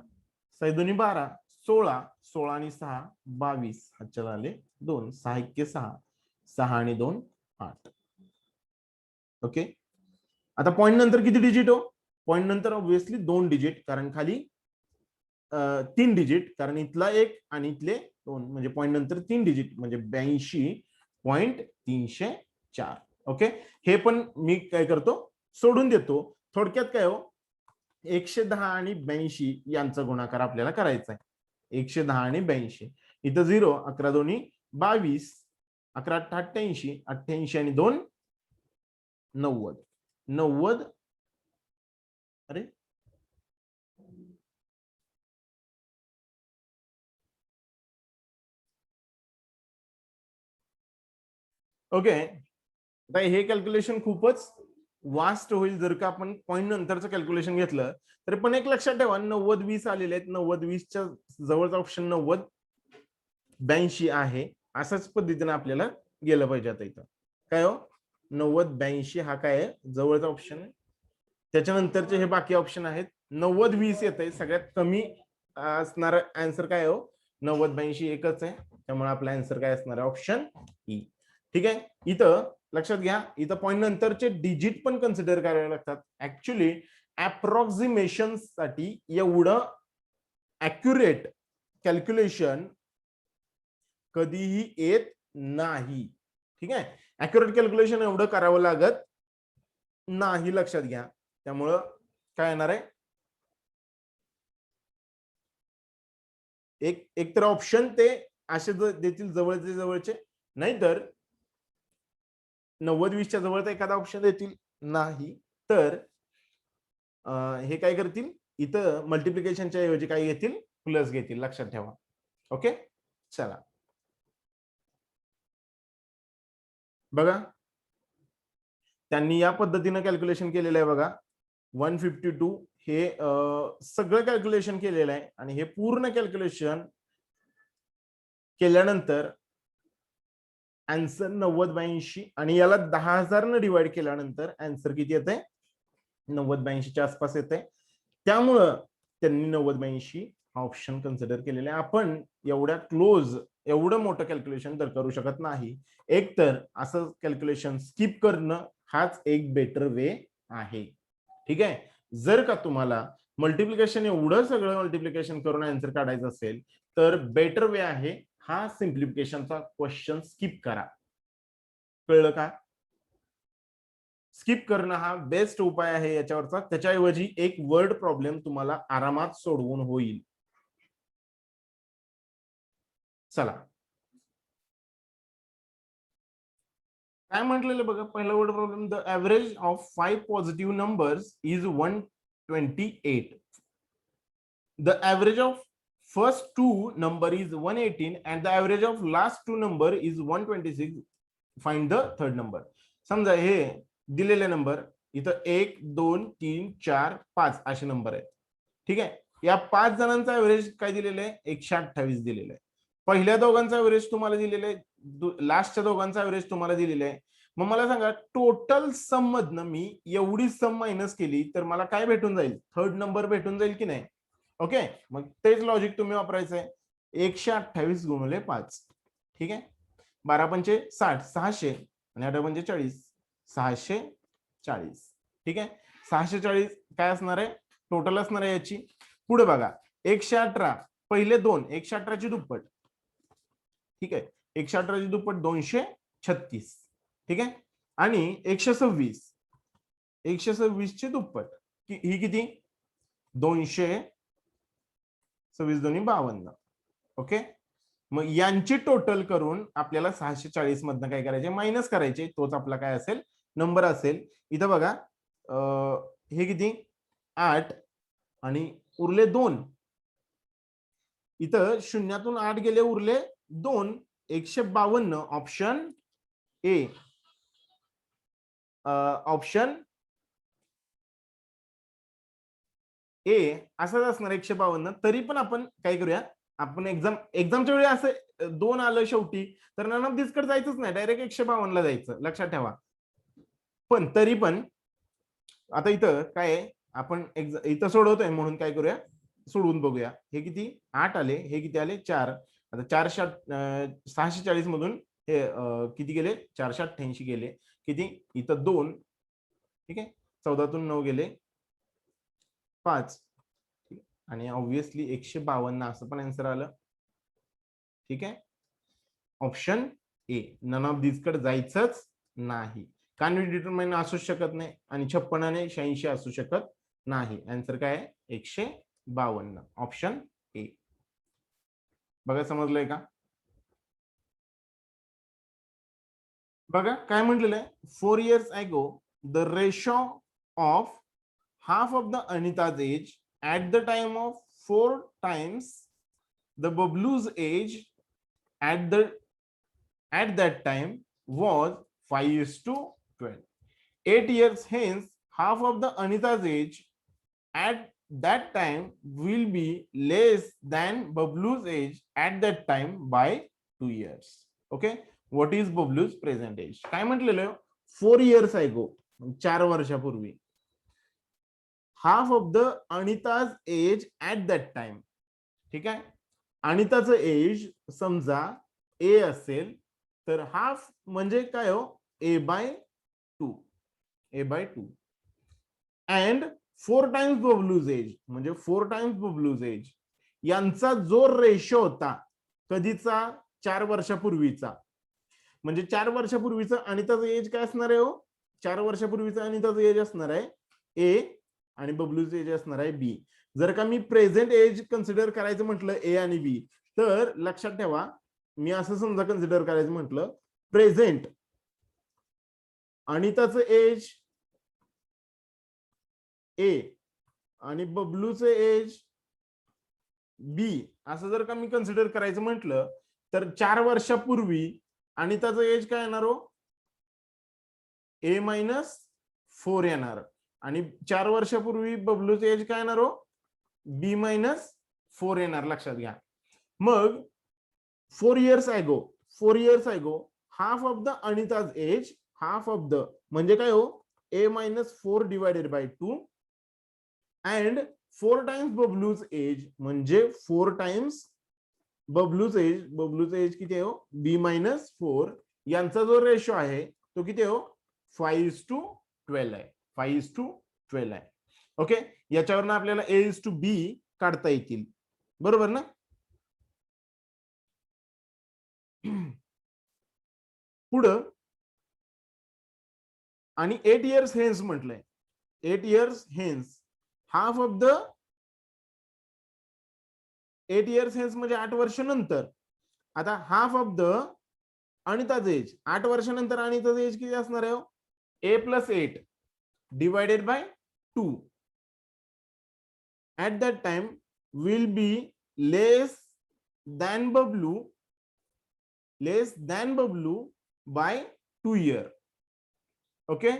6 2 12, 16, 16 आणि 6 22 हातच्याला आले 2, 6 1 6, 6 आणि 2 8. ओके, आता पॉईंट नंतर किती डिजिट हो? पॉईंट नंतर ऑब्व्हियसली 2 डिजिट, कारण खाली 3 डिजिट, कारण इथला 1 आणि इथले 2, म्हणजे पॉईंट नंतर 3 डिजिट, म्हणजे 82.304. ओके, हे पण मी काय करतो, सोडून देतो. थोडक्यात काय हो, 110 आणि 82 यांचा गुणाकार आपल्याला करायचा आहे. 110 आणि 82, इथं 0, 11 दोन्ही 22, 11 88, 88 आणि 2 90, 90. अरे ओके, आता हे कॅल्क्युलेशन खूपच वास्ट होईल जर का आपण पॉईंट नंतरचं कॅल्क्युलेशन घेतलं. तर पण एक लक्षात ठेवा, 90-20 आलेले आहेत. 90-20च्या जवळचा ऑप्शन 90-82 आहे. अशाच पद्धतीने आपल्याला गेलं पाहिजे. आता इथं काय हो, 90-82 हा काय आहे, जवळचा ऑप्शन आहे. त्याच्यानंतरचे हे बाकी ऑप्शन आहेत. 90-20 येत आहे, सगळ्यात कमी असणारा आन्सर काय हो, 90-82 एकच आहे. त्यामुळे आपला आन्सर काय असणार आहे, ऑप्शन ई. ठीक आहे, इथं लक्षात घ्या, इथं पॉईंट नंतरचे डिजिट पण कन्सिडर करावे लागतात. ऍक्च्युली अप्रॉक्सिमेशन साठी एवढं ऍक्युरेट कॅल्क्युलेशन कधीही येत नाही. ठीक आहे, ऍक्युरेट कॅल्क्युलेशन एवढं करावं लागत नाही, लक्षात घ्या. त्यामुळं काय येणार आहे, एक तर ऑप्शन ते असे देतील जवळचे जवळचे, नाहीतर 90-20च्या जवळचा एखादा ऑप्शन देतील, नाही तर हे काय करतील, इथं मल्टिप्लिकेशनच्या ऐवजी काय घेतील, प्लस घेतील. लक्षात ठेवा. ओके, चला बघा, त्यांनी या पद्धतीने कॅल्क्युलेशन केलेलं आहे बघा. 152 हे सगळं कॅल्क्युलेशन केलेलं आहे, आणि हे पूर्ण कॅल्क्युलेशन केल्यानंतर आन्सर 90-82, आणि याला 10,000 ने डिवाइड केल्यानंतर आन्सर किती येते, 90-82च्या आसपास येते. त्यामुळं त्यांनी 90-82 हा ऑप्शन कन्सिडर केलेला आहे. आपण एवढ्या क्लोज, एवढं मोठं कॅल्क्युलेशन तर करू शकत नाही. एक तर असं कॅल्क्युलेशन स्किप करणं हाच एक बेटर वे आहे. ठीक आहे, जर का तुम्हाला मल्टिप्लिकेशन एवढं सगळं मल्टिप्लिकेशन करून आन्सर काढायचं असेल, तर बेटर वे आहे हा सिम्प्लिफिकेशनचा क्वेश्चन स्किप करा. कळलं का? स्किप करणं हा बेस्ट उपाय आहे याच्यावरचा. त्याच्याऐवजी एक वर्ड प्रॉब्लेम तुम्हाला आरामात सोडवून होईल. चला, काय म्हटलेलं बघा, पहिला word problem, the average of 5 positive numbers is 128. The average of first two number is 118 and the average of last two number is 126. Find the third number. समजा हे दिलेले नंबर इथं 1 2 3 4 5 असे नंबर आहेत. ठीक आहे, या 5 जणांचा ऍव्हरेज काय दिलेलं आहे, 128 दिलेलं आहे. पहिल्या दोघांचा ऍव्हरेज तुम्हाला दिलेलं आहे, लास्टच्या दोघांचा ऍव्हरेज तुम्हाला दिलेलं आहे. मग मला सांगा, टोटल सम मधनं मी एवढी सम मायनस केली तर मला काय भेटून जाईल, थर्ड नंबर भेटून जाईल की नाही. ओके, मग तेच लॉजिक तुम्ही वापरायचं आहे. 128 गुणिले 5. ठीक आहे, 12 पंचे 60, 600 आणि 8 पंचे 40, 640. ठीक आहे, 640 काय असणार आहे, टोटल असणार आहे याची. पुढे बघा, 118 पहिले दोन, 118 ची दुप्पट. ठीक आहे, 118 ची दुप्पट 236. ठीक आहे, आणि 126, 126 ची दुप्पट ही किती, 226 दोन्ही 52. ओके, मग यांची टोटल करून आपल्याला 640 मधनं काय करायचे, मायनस करायचे. तोच आपला काय असेल, नंबर असेल. इथं बघा, हे किती, 8 आणि उरले 2. इथं शून्यातून 8 गेले, उरले 2. 152 ऑप्शन ए. ऑप्शन ए असंच असणार 152. तरी पण आपण काय करूया, आपण एक्झामच्या वेळी असं 2 आलं शेवटी, तर नन ऑफ दिस कडे जायचंच नाही, डायरेक्ट 152 ला जायचं. लक्षात ठेवा. पण तरी पण आता इथं काय आहे, आपण इथं सोडवतोय म्हणून काय करूया, सोडवून बघूया. हे किती, 8 आले, हे किती आले, 4. आता 640 मधून हे किती गेले, 488 गेले. किती, इथं 2 ठीक आहे, 14तून 9 गेले 5, आणि ऑब्विसली 152 असं पण आन्सर आलं. ठीक आहे, ऑप्शन ए, नन ऑफ दिस कडे जायचंच नाही. कारण डिटरमाइन असू शकत नाही आणि 56 आणि 86 असू शकत नाही. आन्सर काय आहे? 152, ऑप्शन ए. बघा समजलंय का? बघा काय म्हटलेलं आहे, 4 years ago the ratio of half of the Anita's age at the time of 4 times the Bablu's age at that time was 5:12. 8 years hence half of the Anita's age at that time will be less than Bablu's age at that time by 2 years. Okay, what is Bablu's present age? काय म्हटलेलं 4 years ago, 4 वर्षापूर्वी, half of the Anita's age at that time. ठीक आहे, अनिताचं age समजा ए असेल तर half म्हणजे काय हो, a by 2, a by 2, and 4 times Babloo's age म्हणजे 4 टाइम्स बबलूज एज यांचा जो रेशो होता कधीचा, 4 वर्षापूर्वीचा. म्हणजे 4 वर्षापूर्वीचा अनिताचं एज काय असणार आहे हो, 4 वर्षापूर्वीचा अनिताचं एज असणार आहे ए आणि बबलूचं एज असणार आहे बी. जर का मी प्रेझेंट एज कन्सिडर करायचं म्हटलं ए आणि बी, तर लक्षात ठेवा, मी असं समजा कन्सिडर करायचं म्हटलं, प्रेझेंट अनिताचं एज ए आणि बबलूचं एज बी असं जर का मी कन्सिडर करायचं म्हटलं, तर 4 वर्षापूर्वी अनिताचं एज काय येणार हो, ए मायनस 4 येणार, आणि 4 वर्षापूर्वी बबलूचं एज काय येणार हो, बी मायनस 4 येणार. लक्षात घ्या. मग 4 years ago half of the Anita's age, half of the म्हणजे काय हो, a minus 4 divided by 2, and 4 times Babloo's age म्हणजे 4 टाइम्स बबलूज एज किती आहे हो, बी मायनस 4, यांचा जो रेशो आहे तो किती हो, 5:12 आहे, 5:12 आहे. ओके, याच्यावरनं आपल्याला ए इज टू बी काढता येतील, बरोबर ना. पुढं आणि 8 years हेन्स म्हटलंय, 8 years hence half of the 8 years hence म्हणजे 8 वर्षानंतर. आता half of the Anita's age, 8 वर्षानंतर अनिताज एज किती असणार आहे, a plus 8 divided by 2 at that time will be less than Bablu by 2 year. Okay,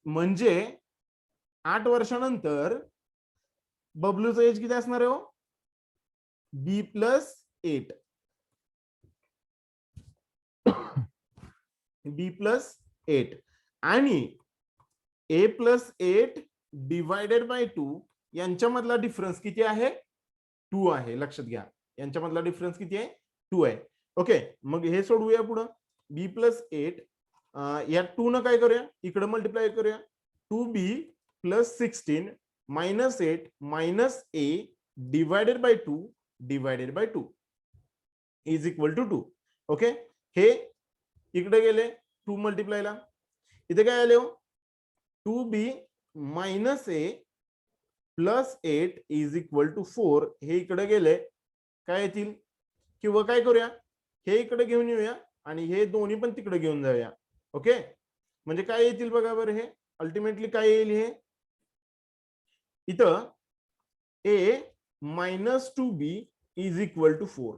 म्हणजे 8 वर्षानंतर बबलूचं एज किती असणार आहे हो, बी प्लस 8, बी प्लस 8 आणि ए प्लस 8 डिवायडेड बाय 2 यांच्यामधला डिफरन्स किती आहे, 2 आहे. लक्षात घ्या, यांच्यामधला डिफरन्स किती आहे, 2 आहे. ओके, मग हे सोडवूया पुढं, बी प्लस 8 या 2 न काय करूया, इकडे मल्टिप्लाय करूया, 2b plus 16 minus 8 minus a divided by 2 is equal to 2. Okay, हे इकडे गेले 2 मल्टिप्लायला, इथे काय आले हो, 2b minus a plus 8 is equal to 4, हे इकडे गेले काय येतील, किंवा काय करूया, हे इकडे घेऊन येऊया आणि हे दोन्ही पण तिकडे घेऊन जाऊया. ओके, म्हणजे काय येतील बघा बरं, हे अल्टिमेटली काय येईल, हे इथं a minus 2b is equal to 4,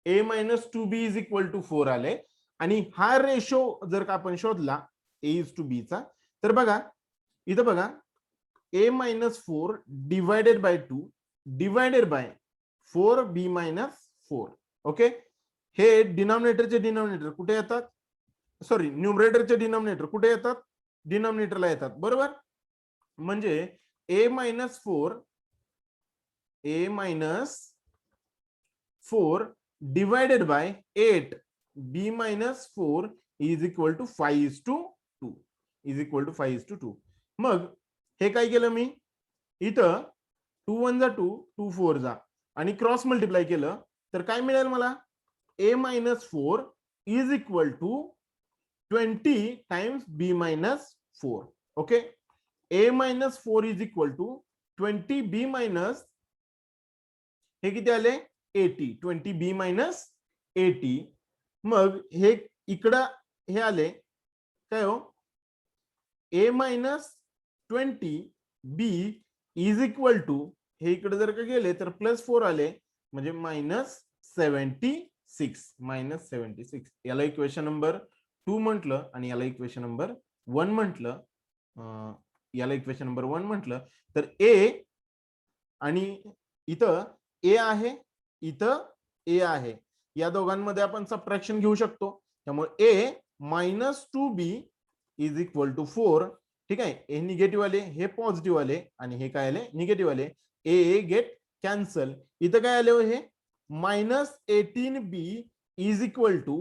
a minus 2b is equal to 4 आले. आणि हा रेशो जर का आपण शोधला ए इज टू बी चा, तर बघा इथं बघा, a minus 4 divided by 2 divided by 4b minus 4. Okay, हे डिनॉमिनेटरचे डिनॉमिनेटर कुठे येतात, सॉरी न्यूमरेटरचे डिनॉमिनेटर कुठे येतात, डिनॉमिनेटरला येतात, बरोबर. म्हणजे a minus 4 divided by 8 b minus 4 is equal to 5:2 is equal to 5:2. मग हे काय केलं मी इथं 2 1 जा 2 2 4 जा आणि क्रॉस मल्टिप्लाय केलं तर काय मिळेल मला a minus 4 is equal to 20 times b minus 4. Okay, a minus 4 is equal to 20 b minus हे किती आले 80. 20 b मायनस 80. मग हे इकडं हे आले काय हो a minus 20 b is equal to हे इकडे जर का गेले तर +4 आले म्हणजे -76. -76 याला इक्वेशन नंबर 2 म्हटलं आणि याला इक्वेशन नंबर 1 म्हटलं. याला इक्वेशन नंबर 1 म्हटलं तर a आणि इथं a आहे इथं a आहे या दोघांमध्ये आपण सबट्रॅक्शन घेऊ शकतो. त्यामुळे a -2b is equal to 4. ठीक आहे, हे निगेटिव्ह आले हे पॉझिटिव्ह आले आणि हे काय आले निगेटिव्ह आले. ए गेट कॅन्सल. इथं काय आले हे -18b इज इक्वल टू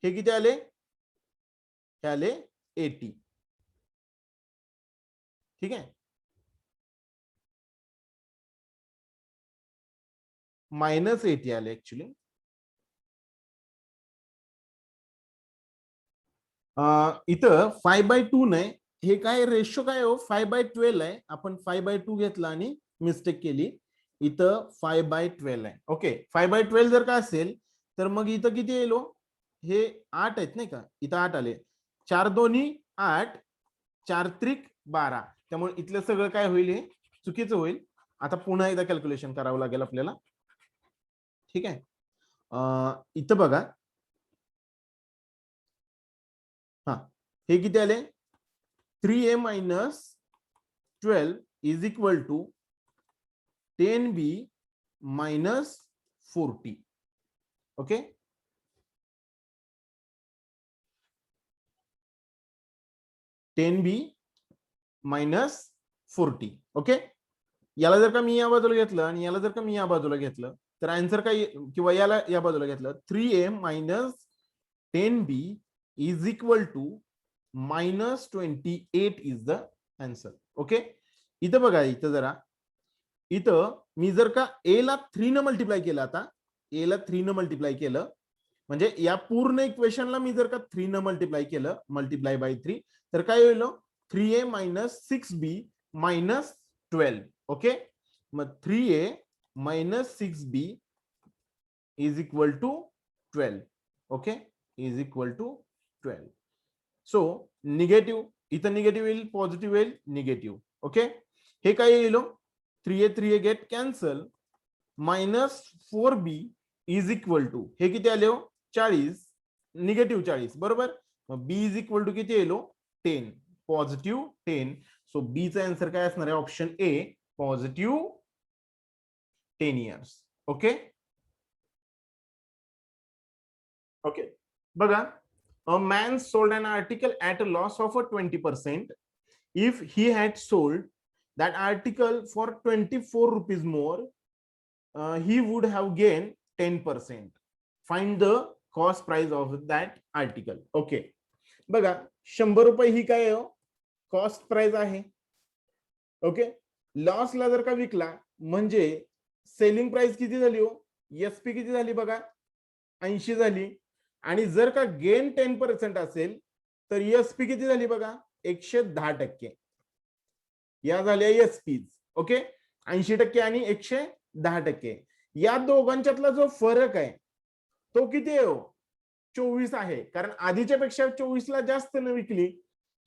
हे किती आले हे आले 80. ठीक आहे, -80 आले ऍक्च्युली. इथं 5/2 नाही हे काय रेशो काय हो 5/12 आहे. आपण 5/2 घेतला आणि मिस्टेक केली. इथं 5/12 आहे. ओके, 5/12 जर का असेल तर मग इथं किती येईल हे 8 आहेत नाही का. इथं 8 आले 4 दोन्ही 8 4 त्रिक 12. त्यामुळे इथलं सगळं काय होईल हे चुकीचं होईल. आता पुन्हा एकदा कॅल्क्युलेशन करावं लागेल आपल्याला. ठीक आहे, इथं बघा हा हे किती आले 3a minus 12 is equal to 10b minus 40. Okay, minus 40. Okay, याला जर का मी या बाजूला घेतलं आणि याला जर का मी या बाजूला घेतलं तर आन्सर काय किंवा याला या बाजूला घेतलं 3a minus 10b is equal to -28 is the answer. Okay, इथं बघा इथं जरा इथं मी जर का a ला 3 न मल्टिप्लाय केलं आता a ला 3 न मल्टिप्लाय केलं म्हणजे या पूर्ण इक्वेशनला मी जर का 3 न मल्टिप्लाय केलं मल्टिप्लाय बाय 3 तर काय होईल 3a minus 6b minus 12. Okay, मग 3a minus 6b is equal to 12. Okay, is equal to 12. So negative इथं निगेटिव्ह येईल पॉझिटिव्ह येईल निगेटिव्ह. ओके, हे काय येईल 3a get cancel -4b is equal to हे किती आले 40 निगेटिव्ह 40 बरोबर. मग b इज इक्वल टू किती येईल 10 पॉझिटिव्ह 10. सो b चा आन्सर काय असणार आहे option A positive 10 years. Okay okay, बघा a man sold an article at a loss of 20%. If he had sold that article for 24 rupees more, he would have gained 10%. Find the cost price of that article. Okay, बघा 100 रुपये ही काय आहे cost price आहे. Okay, लॉसला जर का विकला म्हणजे selling price किती झाली एसपी किती झाली बघा 80 झाली. आणि जर का गेन 10% असेल तर एसपी किती झाली बघा 110%. या झाल्या एसपीज. ओके, 80% आणि 110%. या दोघांच्यातला जो फरक आहे तो किती आहे 24 आहे. कारण आधीच्या पेक्षा 24 ला जास्त न विकली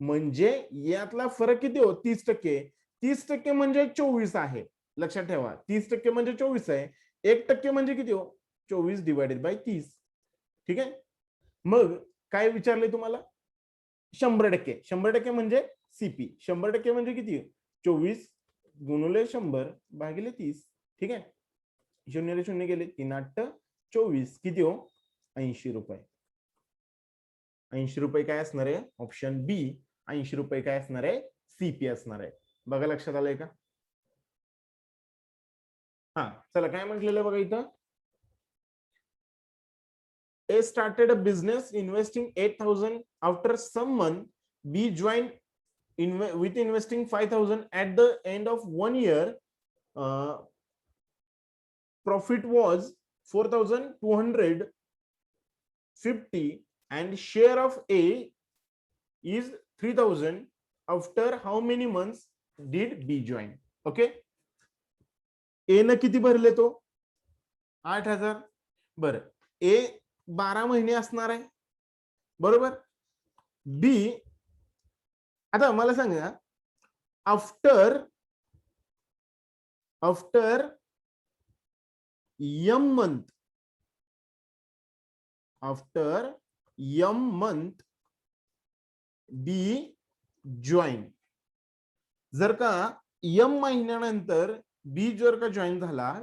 म्हणजे यातला फरक किती 30%. 30% म्हणजे 24 आहे. लक्षात ठेवा 30% म्हणजे 24 आहे. 1% म्हणजे किती 24 डिवायडेड बाय 30. ठीक आहे, मग काय विचारले तुम्हाला 100%. 100% म्हणजे सीपी 100% म्हणजे किती 24 गुणुले 100 भागिले 30. ठीक आहे, 0 0 गेले 3 8 24 किती 80 रुपये. 80 रुपये काय असणार आहे ऑप्शन बी 80 रुपये काय असणार आहे सीपी असणार आहे. बघा लक्षात आलंय का. हा चला काय म्हटलेलं बघा इथं A started a business investing 8,000 after someone B joined with investing 5,000 at the end of 1 year, profit was 4,250 and share of A is 3,000. After how many months did B join? Okay, A न किती भरले तो 8,000. बर, A 12 महिने असणार आहे, बरोबर. B, आता मला सांगा, after M month, after M month B join. जर का M महिन्यानंतर B जर का जॉईन झाला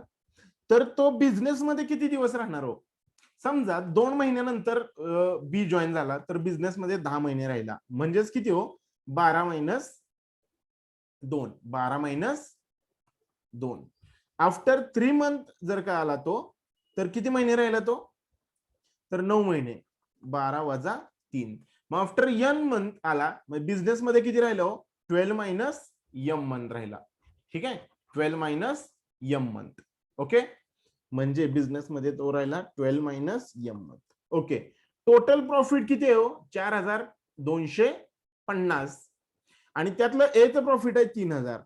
तर तो बिझनेस मध्ये किती दिवस राहणार हो? समजा 2 महिन्यानंतर बी जॉईन झाला तर बिझनेस मध्ये 10 महिने राहिला, म्हणजेच किती हो? 12 मायनस 2, 12 मायनस 2. आफ्टर 3 मंथ जर का आला तो तर किती महिने राहिला तो? तर 9 महिने, 12 वजा 3. मग आफ्टर एन मंथ आला, मग बिझनेस मध्ये किती राहिलं हो? 12 मायनस एम मंथ राहिला. ठीक आहे, 12 मायनस एम मंथ. ओके, म्हणजे बिझनेस मध्ये तो राहिला 12 minus M month. Okay, total profit किती आहे हो? 4,250 आणि त्यातलं ए चं प्रॉफिट आहे 3,000.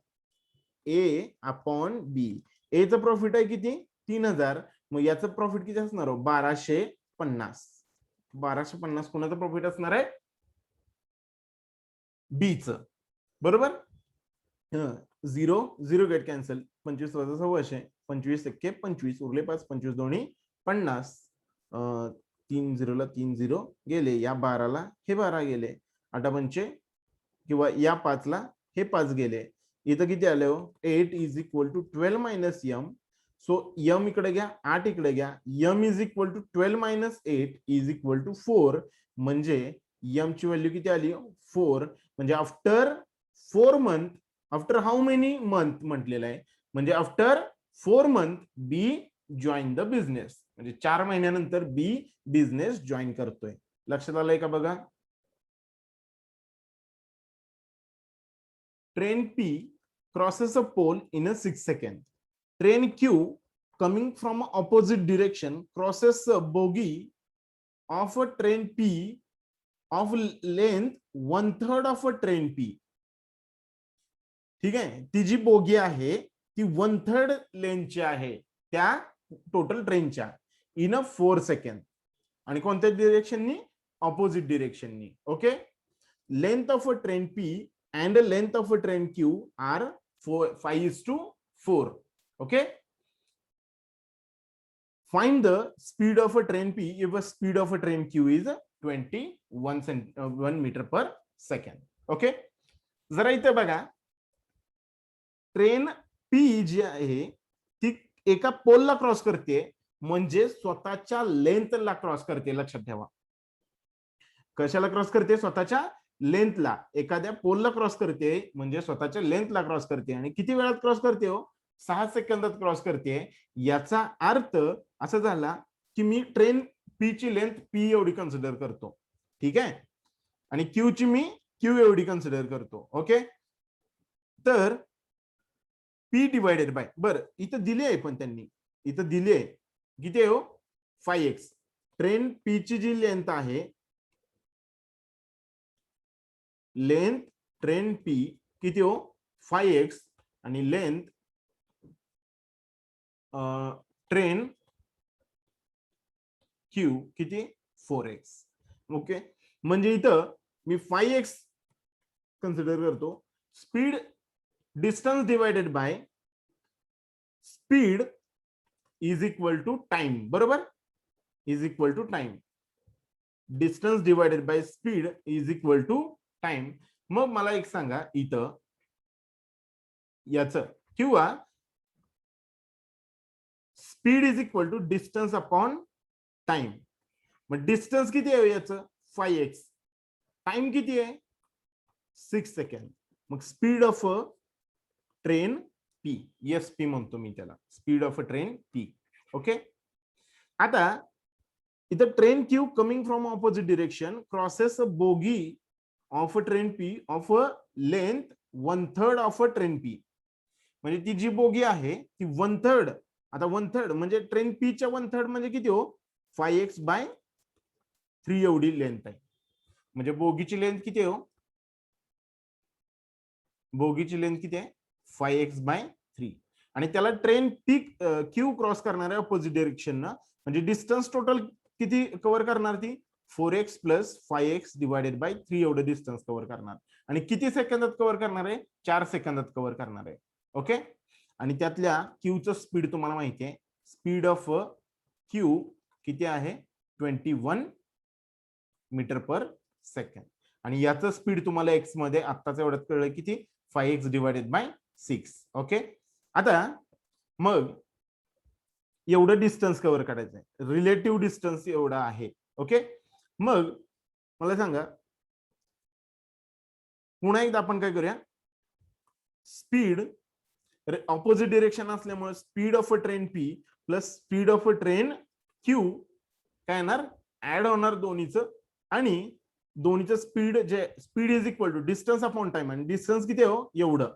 ए अपॉन बी, ए चं प्रॉफिट आहे किती? 3,000. मग याचं प्रॉफिट किती असणार हो? 1,250. 1,250 कोणाचं प्रॉफिट असणार आहे? बी चं, बरोबर. 0 0 गेट कॅन्सल, 25 वजा 1,600, 25 एक्के 25, उरले 5, 25 दोन्ही 50. 3 0 ला 3 0 गेले, या 12 ला हे 12 गेले, 8 पंचे किंवा या 5 ला हे 5 गेले. इथं किती आले हो? 8 is equal to 12 minus M. So M इकडे घ्या, 8 इकडे घ्या. M is equal to 12 minus 8 is equal to 4. म्हणजे एम ची व्हॅल्यू किती आली? 4. म्हणजे after 4 month, after how many month म्हटलेलं आहे, म्हणजे after 4 month be join the business, म्हणजे 4 महिन्यानंतर बी बिझनेस जॉईन करतोय. लक्षात आलंय का बघा? Train P crosses a pole in a 6 seconds. Train Q coming from opposite direction crosses a bogie of a train P of length 1/3 of a train P. ठीक आहे, ती जी बोगी आहे ती 1/3 लेंथची आहे त्या टोटल ट्रेनच्या, इन अ 4 सेकंड. आणि कोणत्या डिरेक्शननी? ऑपोजिट डिरेक्शननी. Okay, length of a train P and the length of a train Q are 5:4. Okay, find the speed of a train P if a speed of a train Q is 1 meter per second. Okay, जरा इथे बघा, train P जी आहे ती एका पोलला cross करते, म्हणजे स्वतःच्या लेंथला क्रॉस करते. लक्षात ठेवा, कशाला क्रॉस करते? स्वतःच्या लेंथला. एखाद्या पोलला क्रॉस करते म्हणजे स्वतःच्या लेंथला क्रॉस करते. आणि किती वेळात क्रॉस करते हो? 6 सेकंदात क्रॉस करते. याचा अर्थ असा झाला की मी ट्रेन पी ची लेंथ पी एवढी कन्सिडर करतो, ठीक आहे, आणि क्यू ची मी क्यू एवढी कन्सिडर करतो. ओके, तर पी डिवायडेड बाय, बरं इथं दिली आहे, पण त्यांनी इथं दिली आहे किती आहे हो? 5x. ट्रेन पी ची जी लेंथ आहे, लेंथ ट्रेन P किती हो? 5x. आणि लेंथ ट्रेन Q किती? 4x. ओके, म्हणजे इथं मी 5x कन्सिडर करतो. Speed distance divided by speed is equal to time, बरोबर, is equal to time. Distance divided by speed is equal to time. मग मला एक सांगा, इथं याचं किंवा speed is equal to distance upon time. मग डिस्टन्स किती आहे याचं? 5x. टाइम किती आहे? 6 सेकंड. मग speed of a train P, S P म्हणतो मी त्याला, speed of a train P. Okay, आता इथं train Q coming from opposite direction crosses a bogie of a train P of a length 1/3 of a train P. म्हणजे ती जी bogie आहे ती 1/3. आता 1/3 म्हणजे ट्रेन पी च्या 1/3 म्हणजे किती हो 5x/3 एवढी लेंथ आहे. म्हणजे बोगीची लेंथ किती आहे हो, बोगीची लेंथ किती आहे 5x/3. आणि त्याला ट्रेन पी क्यू क्रॉस करणार आहे ऑपोजिट डायरेक्शन ना, म्हणजे डिस्टन्स टोटल किती कव्हर करणार ती 4x + 5x/3 एवढं डिस्टन्स कव्हर करणार. आणि किती सेकंदात कव्हर करणार आहे 4 सेकंदात कव्हर करणार आहे. ओके. आणि त्यातल्या क्यूचं स्पीड तुम्हाला माहिती आहे, स्पीड ऑफ क्यू किती आहे 21 मीटर पर सेकंड. आणि याचं स्पीड तुम्हाला एक्स मध्ये आत्ताच एवढ्यात कळलं किती 5x/6. ओके. आता मग एवढं डिस्टन्स कव्हर करायचंय, रिलेटिव्ह डिस्टन्स एवढा आहे. ओके. मग मला सांगा पुन्हा एकदा आपण काय करूया, स्पीड ऑपोजिट डिरेक्शन असल्यामुळे speed of a train P plus speed of a train Q काय येणार ऍड होणार दोन्हीचं. आणि दोन्हीचं स्पीड जे speed is equal to distance upon time. आणि डिस्टन्स किती हो एवढं.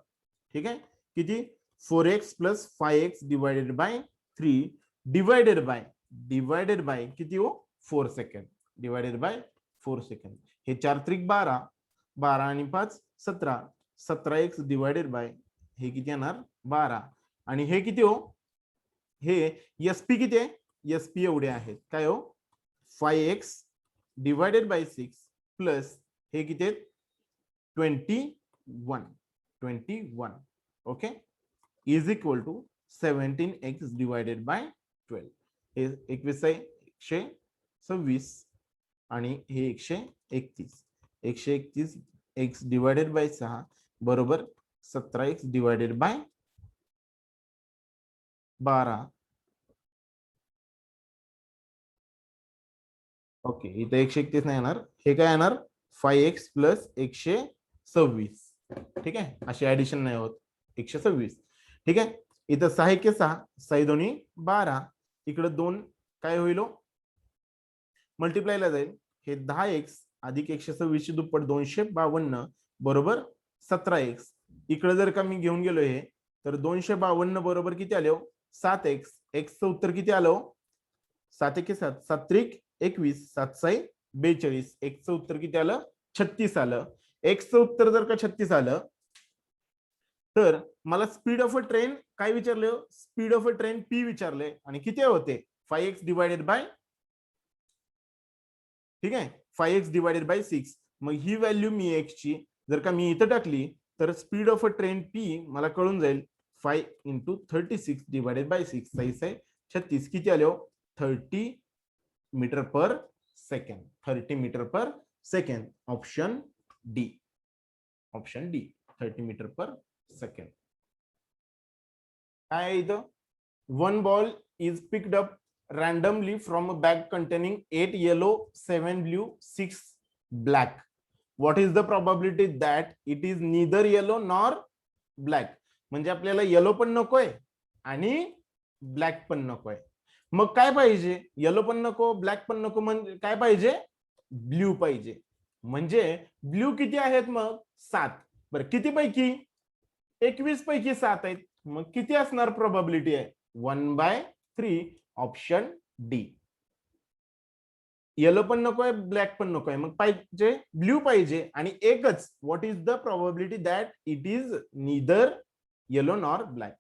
ठीक आहे. किती 4x + 5x/3 डिवायडेड बाय किती हो 4 सेकंड डिवायडेड बाय 4 सेकंड. हे 4 त्रिक 12, 12 आणि 5 17, 17x डिवायडेड बाय हे किती येणार 12. आणि हे किती हो, हे एसपी किती आहे, एसपी एवढे आहेत काय हो 5x/6 प्लस हे किती आहेत 21. Okay. Is equal to 17x/12. हे 21 आहे 126 आणि हे 131. 131 x डिवायडेड बाय 6 बरोबर 17x/12. ओके. इथं 131 नाही येणार, हे काय येणार 5x + 126. ठीक आहे. अशी ऍडिशन नाही होत 126. ठीक आहे. इथं 6 × 6 6 दोन्ही 12. इकडे 2 काय होईल मल्टिप्लायला जाईल. हे 10x अधिक 126 ची दुप्पट 252 बरोबर 17x. इकडे जर का मी घेऊन गेलो हे तर 252 बरोबर किती आले 7x. x चं उत्तर किती आलं 7 × 7 7 त्रिक 21 7 6 42. x चं उत्तर किती आलं 36 आलं. x चं उत्तर जर का 36 आलं तर मला स्पीड ऑफ अ ट्रेन काय विचारले, speed of a train P विचारले आणि किती होते 5x/, ठीक आहे 5x/6. मग ही व्हॅल्यू मी x ची जर का मी इथं टाकली तर speed of a train P मला कळून जाईल 5 × 36/6 6 आहे 36 किती आले 30 metre per second. 30 metre per second. Option D. Option D 30 metre per second. काय इथं 1 ball is picked up randomly from a bag containing 8 yellow, 7 blue, 6 black. What is the probability that it is neither yellow nor black? म्हणजे आपल्याला yellow पण नकोय आणि black पण नकोय. मग काय पाहिजे, येलो पण नको ब्लॅक पण नको, म्हणजे काय पाहिजे ब्ल्यू पाहिजे. म्हणजे ब्ल्यू किती आहेत मग 7. बरं किती पैकी 21 पैकी 7 आहेत. मग किती असणार प्रोबॅबिलिटी आहे 1/3. Option D. येलो पण नकोय ब्लॅक पण नकोय, मग पाहिजे ब्ल्यू पाहिजे आणि एकच. What is the probability that it is neither yellow nor black.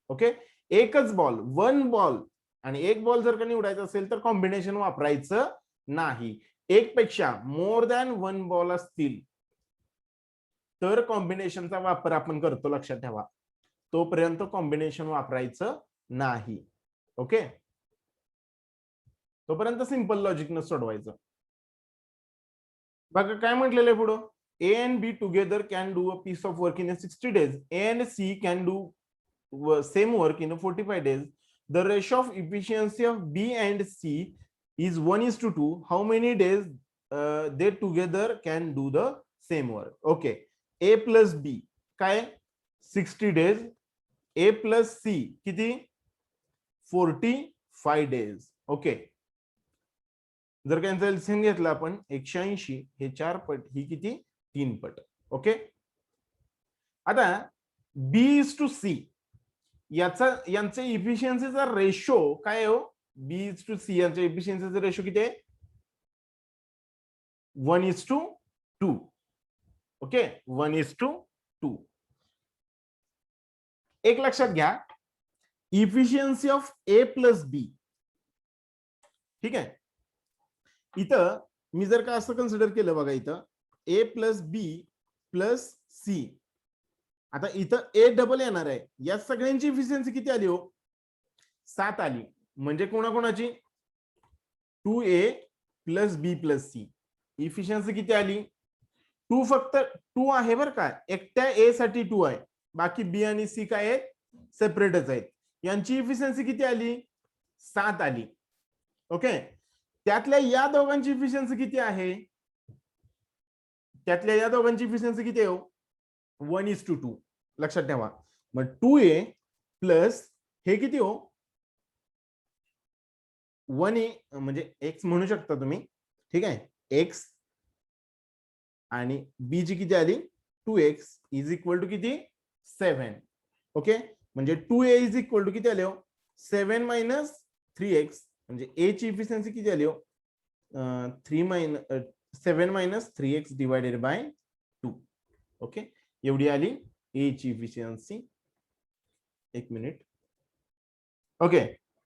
Okay. एकच बॉल 1 बॉल आणि एक बॉल जर का निवडायचा असेल तर कॉम्बिनेशन वापरायचं नाही. एक पेक्षा मोर दॅन 1 बॉल असतील तर कॉम्बिनेशनचा वापर आपण करतो, लक्षात ठेवा. तोपर्यंत कॉम्बिनेशन वापरायचं नाही. ओके. तोपर्यंत सिंपल लॉजिकनं सोडवायचं. बघा काय म्हटलेलं आहे पुढं, A and B together can do a piece of work in 60 days. A and C can do same work in 45 days. The ratio of efficiency of B and C is 1:2. How many days they together can do the same work? Okay. A plus B काय 60 days. A plus C किती 45 days. Okay. जर का यांचा LCM घेतला आपण 180 हे 4 पट ही किती 3 पट. ओके. आता B:C यांचे इफिशियन्सीचा रेशो काय आहे हो? B:C यांच्या इफिशियन्सीचा रेशो किती आहे? 1:2. ओके, 1:2. एक लक्षात घ्या, efficiency of A plus B. ठीक आहे. इथं मी जर का असं कन्सिडर केलं बघा, इथं A plus B plus C. आता इथं A डबल येणार आहे. या सगळ्यांची इफिशियन्सी किती आली हो? 7 आली. म्हणजे कोणाकोणाची? 2A plus B plus C. Efficiency किती आली? 2 फक्त 2 आहे बरं का, एकट्या A साठी 2 आहे, बाकी B आणि C काय आहेत? सेपरेटच आहेत. यांची इफिशियन्सी किती आली? 7 आली. ओके. त्यातल्या या दोघांची इफिशियन्सी किती आहे? त्यातल्या या दोघांची इफिशियन्सी किती आहे हो? 1:2. लक्षात ठेवा. मग 2A प्लस हे किती हो? 1A म्हणजे x म्हणू शकता तुम्ही. ठीक आहे, x आणि B ची किती आली? 2x इज इक्वल टू किती? 7. ओके. म्हणजे 2A इज इक्वल टू किती आले हो? 7 मायनस 3x. म्हणजे A ची इफिशियन्सी किती आली हो? 7 minus 3x divided by 2. Okay, एवढी आली A ची इफिशियन्सी. एक मिनिट. ओके.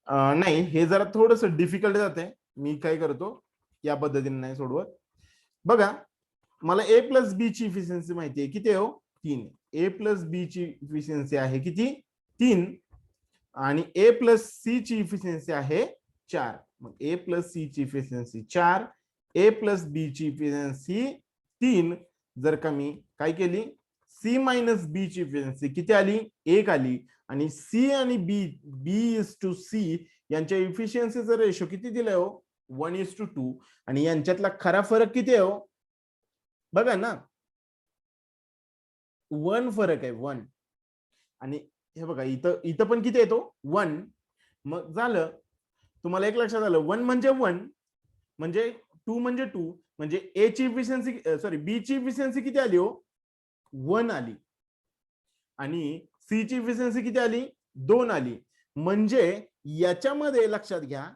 नाही, हे जरा थोडस डिफिकल्ट जाते. मी काय करतो, या पद्धतीने नाही सोडवत. बघा, मला A प्लस B ची इफिशियन्सी माहिती आहे किती आहे हो? 3. A प्लस B ची इफिशियन्सी आहे किती? 3. आणि A प्लस C ची इफिशियन्सी आहे 4. मग A प्लस C ची इफिशियन्सी 4, A प्लस B ची इफिशियन्सी 3. जर का मी काय केली, C मायनस B ची इफिशियन्सी किती आली? 1 आली. आणि C आणि B:C यांच्या इफिशियन्सीचा रेशो किती दिलाय हो? 1:2. आणि यांच्यातला खरा फरक किती आहे हो? बघा ना, 1 फरक आहे, 1. आणि हे बघा, इथं पण किती येतो? 1. मग झालं, तुम्हाला एक लक्षात आलं, 1 म्हणजे 1 म्हणजे 2 म्हणजे 2. म्हणजे A ची इफिशियन्सी B ची इफिशियन्सी किती आली हो? 1 आली. आणि C ची इफिशियन्सी किती आली? 2 आली. म्हणजे याच्यामध्ये लक्षात घ्या,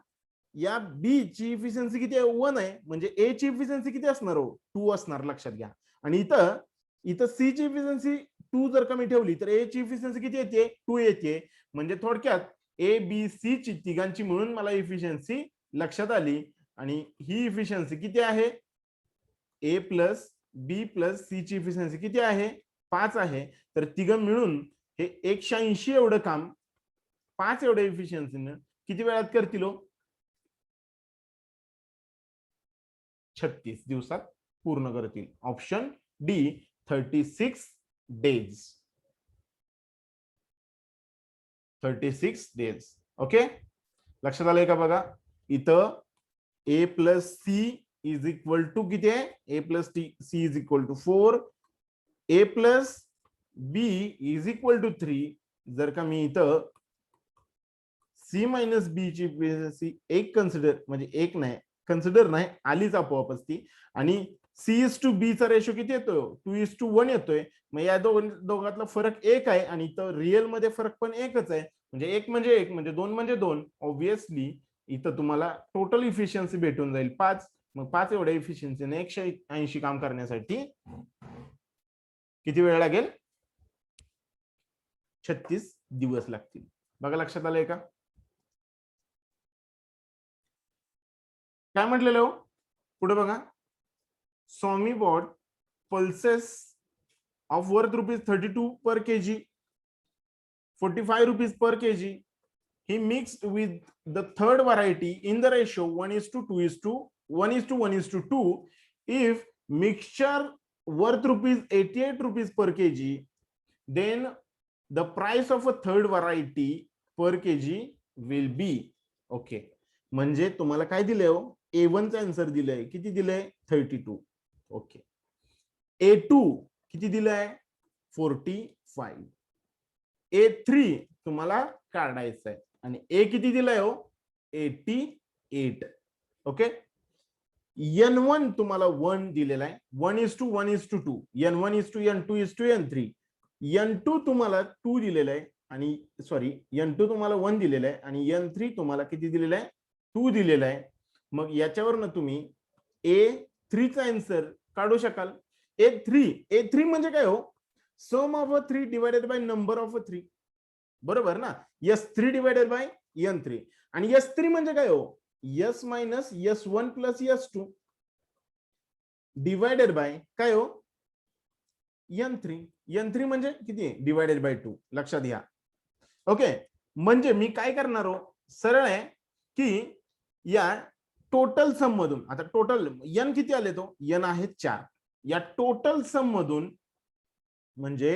या B ची इफिशियन्सी किती आहे? 1 आहे. म्हणजे A ची इफिशियन्सी किती असणार हो? 2 असणार. लक्षात घ्या. आणि इथं C ची इफिशियन्सी 2 जर कमी ठेवली तर A ची इफिशियन्सी किती येते? 2 येते. म्हणजे थोडक्यात A B C ची तिघांची मिळून मला इफिशियन्सी लक्षात आली. आणि ही इफिशियन्सी किती आहे? A plus B plus C ची इफिशियन्सी किती आहे? 5 आहे. तर तिघं मिळून हे 180 एवढं काम 5 एवढ्या इफिशियन्सीनं किती वेळात करतील हो? 36 दिवसात पूर्ण करतील. Option D, 36 days. 36 days. Okay, लक्षात आलंय का? बघा, इथं A plus C is equal to किती आहे? A plus C is equal to 4. A plus B is equal to 3. जर का मी इथं C मायनस B ची इफिशियन्सी 1 कन्सिडर, म्हणजे 1 नाही, कन्सिडर नाही, आलीच आपोआपच ती. आणि C:B चा रेशो किती येतोय? 2:1 येतोय. मग या दोघातला फरक 1 आहे. आणि इथं रिअल मध्ये फरक पण 1च आहे. म्हणजे 1 म्हणजे 1 म्हणजे 2 म्हणजे 2. ऑब्विसली इथं तुम्हाला टोटल इफिशियन्सी भेटून जाईल 5. मग 5 एवढ्या इफिशियन्सीने 180 काम करण्यासाठी किती वेळ लागेल? 36 दिवस लागतील. बघा, लक्षात आलंय का? काय म्हटलेलं हो? पुढे बघा, Swami bought pulses of worth ₹32 per kg, 45 rupees per kg. He mixed with the third variety in the ratio 1:2. If mixture worth ₹88 per kg, then the price of a third variety per kg will be. Okay, म्हणजे तुम्हाला काय दिलंय हो? A1 चा answer दिलाय. किती दिलंय? 32. Okay. A2 किती दिलाय? 45. A3 तुम्हाला काढायचं आहे. आणि A किती दिलाय हो? 88. ओके, N1 तुम्हाला 1 दिलेला आहे, 1:1:2, N1:N2:N3. N2 तुम्हाला 2 दिलेला आहे आणि सॉरी N2 तुम्हाला 1 दिलेला आहे आणि N3 तुम्हाला किती दिलेला आहे, 2 दिलेला आहे. मग याच्यावरनं तुम्ही A3 चा आन्सर काढू शकाल. A3 म्हणजे काय हो, sum of a 3 divided by number of a 3, बरोबर ना. S3 डिवायडेड बाय N3 आणि S3 म्हणजे काय हो, S minus S1 plus S2 divided by काय हो, N3 म्हणजे किती, डिवायडेड बाय 2. लक्षात घ्या. ओके, म्हणजे मी काय करणार हो, सरळ आहे की या टोटल सम मधून, आता टोटल N किती आले, तो N आहे 4, या टोटल सम मधून म्हणजे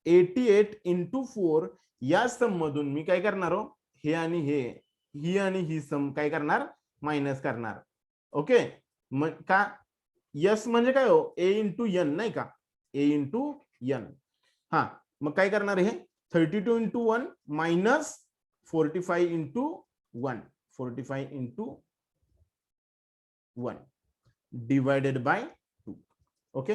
88 इंटू 4 या सम मधून मी काय करणार हो, हे आणि हे, ही आणि ही सम काय करणार, मायनस करणार. ओके, मग का यस म्हणजे काय हो, ए इंटू एन, नाही का, ए इंटू एन. हा, मग काय करणार हे 32 into 1 minus 45 into 1, 45 into 1 divided by 2. Okay,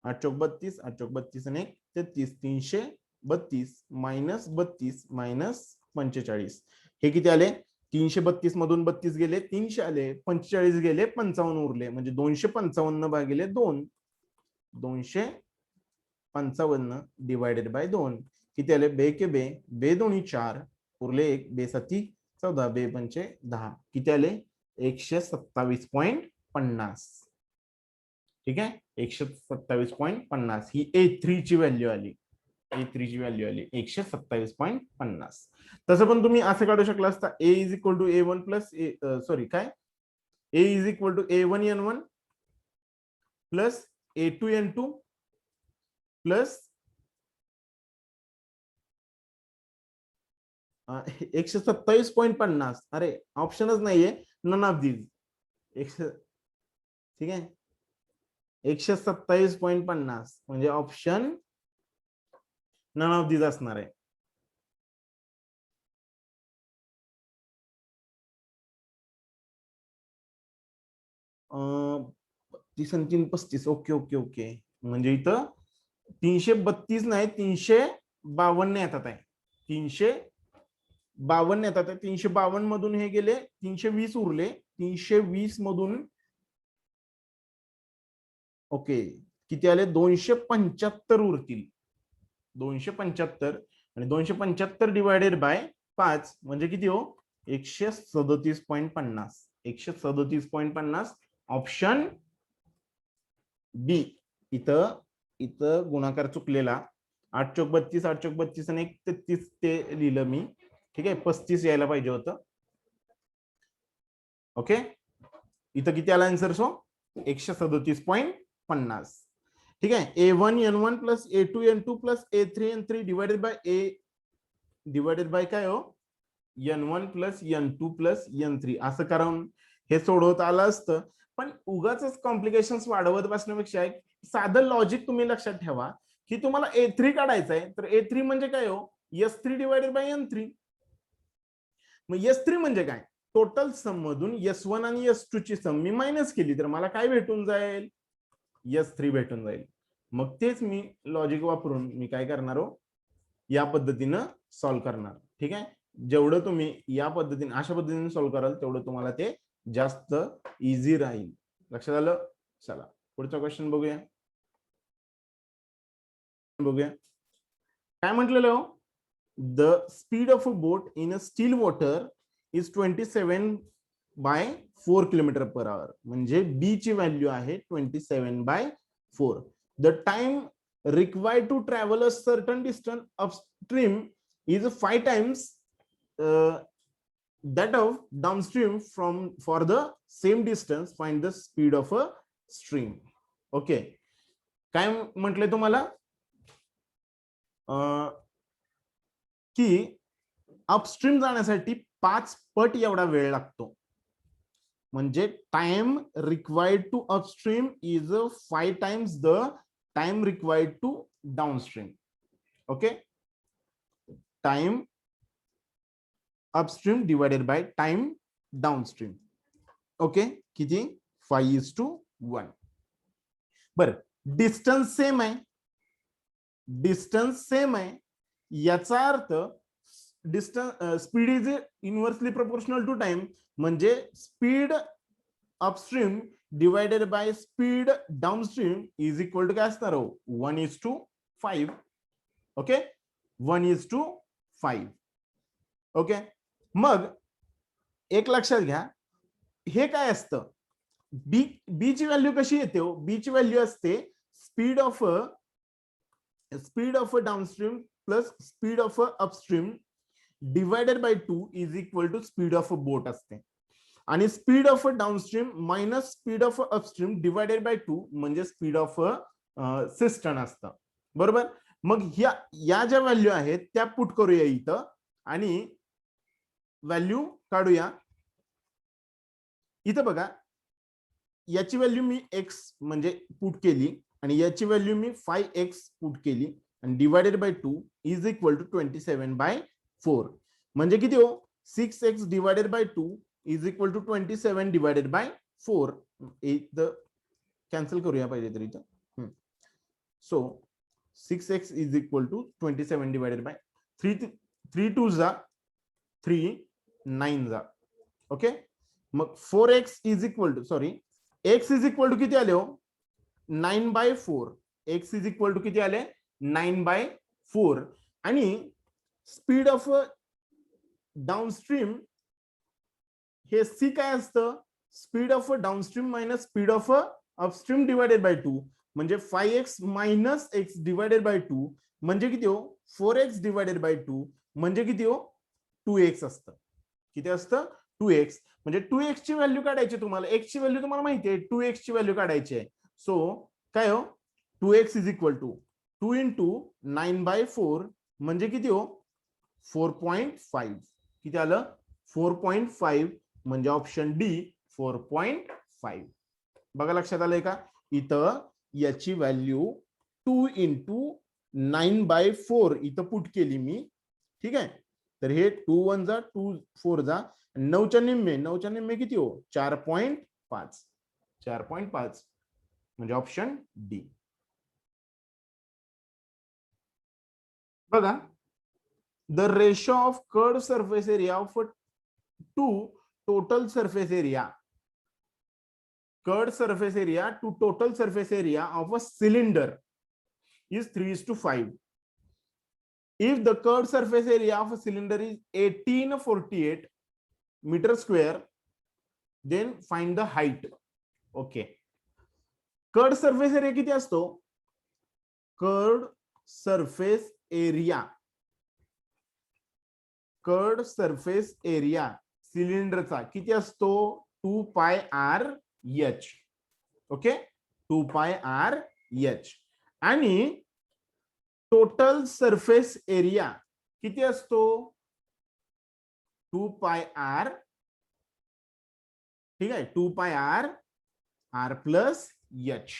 8 चौक 32, 8 चौक 32 आणि 33, 332 मायनस 32 मायनस 45. हे किती आले, 332 मधून 32 गेले, 300 आले, 45 गेले, 55 उरले, म्हणजे 255 भागिले 2, 255 डिवायडेड बाय 2 किती आले, बे के बे, बे दोन्ही 4, उरले 1, बे सती 14, बे पंचे 10, किती आले 127.50. ठीक आहे, 127.50 ही A3 ची व्हॅल्यू आली, A3 ची व्हॅल्यू आली 127.50. तसं पण तुम्ही असं काढू शकला असता, A is equal to A1 plus sorry काय, A is equal to A1N1 plus A2N2 plus 127.50. अरे ऑप्शनच नाहीये, नन ऑफ दीज. ठीक आहे, 127.50 म्हणजे ऑप्शन नन ऑफ दीज असणार आहे. तीस आणि 3 35. ओके ओके ओके, म्हणजे इथं 332 नाही, 352 येतात आहे, 352 येतात आहे. 352 मधून हे गेले, 320 उरले, 320 मधून ओके किती आले, 275 उरतील, 275 आणि 275 डिवायडेड बाय 5 म्हणजे किती हो, 137.50. 137.50 ऑप्शन बी. इथं इथं गुणाकार चुकलेला, 8 चौक 32, 8 चौक 32 आणि 33 ते लिहिलं मी. ठीक आहे, 35 यायला पाहिजे होतं. ओके, इथं किती आला आन्सर, सो 137.50. ठीक आहे, A1N1 plus A2N2 plus A3N3 divided by divided by काय हो, N1 plus N2 plus N3 असं करून हे सोडवता आलं असतं. पण उगाच कॉम्प्लिकेशन्स वाढवत बसण्यापेक्षा एक साधं लॉजिक तुम्ही लक्षात ठेवा की तुम्हाला A3 काढायचं आहे, तर A3 म्हणजे काय हो, S3 डिवायडेड बाय N3. मग S3 म्हणजे काय, टोटल सम मधून S1 आणि S2 ची सम मी मायनस केली तर मला काय भेटून जाईल, S3 भेटून जाईल. मग तेच मी लॉजिक वापरून मी काय करणार हो, या पद्धतीनं सॉल्व्ह करणार. ठीक आहे, जेवढं तुम्ही या पद्धतीने अशा पद्धतीने सॉल्व्ह कराल तेवढं तुम्हाला ते जास्त इझी राहील. लक्षात आलं. चला पुढचा क्वेश्चन बघूया. काय म्हटलेलं हो, the speed of a boat in a steel water is 27/4 kilometre per hour. म्हणजे बी ची व्हॅल्यू आहे 27/4. The time required to travel a certain distance upstream is 5 times that of downstream for the same distance. Find the speed of a stream. Okay, काय म्हटलंय तुम्हाला की upstream जाण्यासाठी 5 पट एवढा वेळ लागतो. म्हणजे time required to upstream is 5 times the time required to downstream. Okay, time upstream divided by time downstream. Okay, किती 5:1. बर, डिस्टन्स सेम आहे, डिस्टन्स सेम आहे, याचा अर्थ distance speed is inversely proportional to time, म्हणजे speed upstream divided by speed downstream is equal to काय असणार हो 1:5. ओके, 1:5. ओके, मग एक लक्षात घ्या, हे काय असतं, बी ची व्हॅल्यू कशी येते हो, बी ची व्हॅल्यू असते speed of downstream plus speed of upstream divided by 2 is equal to speed of boat असते, आणि speed of downstream minus speed of upstream divided by 2 म्हणजे स्पीड ऑफ सिस्टम असतं. बरोबर, मग या ज्या व्हॅल्यू आहेत त्या पुट करूया इथं आणि व्हॅल्यू काढूया. इथं बघा, याची व्हॅल्यू मी x म्हणजे पुट केली आणि याची व्हॅल्यू मी 5x पुट केली आणि divided by 2 is equal to 27/4 म्हणजे किती हो 6x divided by 2 is equal to 27 divided by 4. इथं कॅन्सल करूया पाहिजे तरी इथं. So 6x is equal to 27 divided by 3 2 जा 3 9 जा. ओके, मग 4x is equal to sorry x is equal to किती आले हो 9/4. x इज इक्वल टू किती आले 9/4. आणि स्पीड ऑफ डाउनस्ट्रीम हे सी काय असतं, speed of downstream minus speed of upstream divided by 2 म्हणजे 5x minus x divided by 2 म्हणजे किती हो 4x डिवायडेड बाय 2 म्हणजे किती हो 2x असतं. किती असतं 2x. म्हणजे 2x ची व्हॅल्यू काढायची तुम्हाला, x ची व्हॅल्यू तुम्हाला माहिती आहे 2x ची व्हॅल्यू काढायची आहे. सो काय हो 2x is equal to 2 into 9/4 म्हणजे किती हो 4.5. किती आलं 4.5 म्हणजे ऑप्शन डी 4.5. बघा लक्षात आलंय का, इथं याची व्हॅल्यू 2 into 9/4 इथं पुट केली मी. ठीक आहे, तर हे 2 1 जा 2 4 जा 9च्या निम्मे किती हो 4.5. 4.5 म्हणजे ऑप्शन डी. बघा, the ratio of curve surface area of to total surface area, curved surface area to total surface area of a cylinder is 3:5. If the curved surface area of a cylinder is 1848 meter square, then find the height. Okay, curved surface area किती असतो, curved surface area सिलेंडरचा किती असतो 2πr/h. Okay, 2πr/h. आणि total surface area किती असतो 2πr. ठीक आहे, 2πr प्लस h.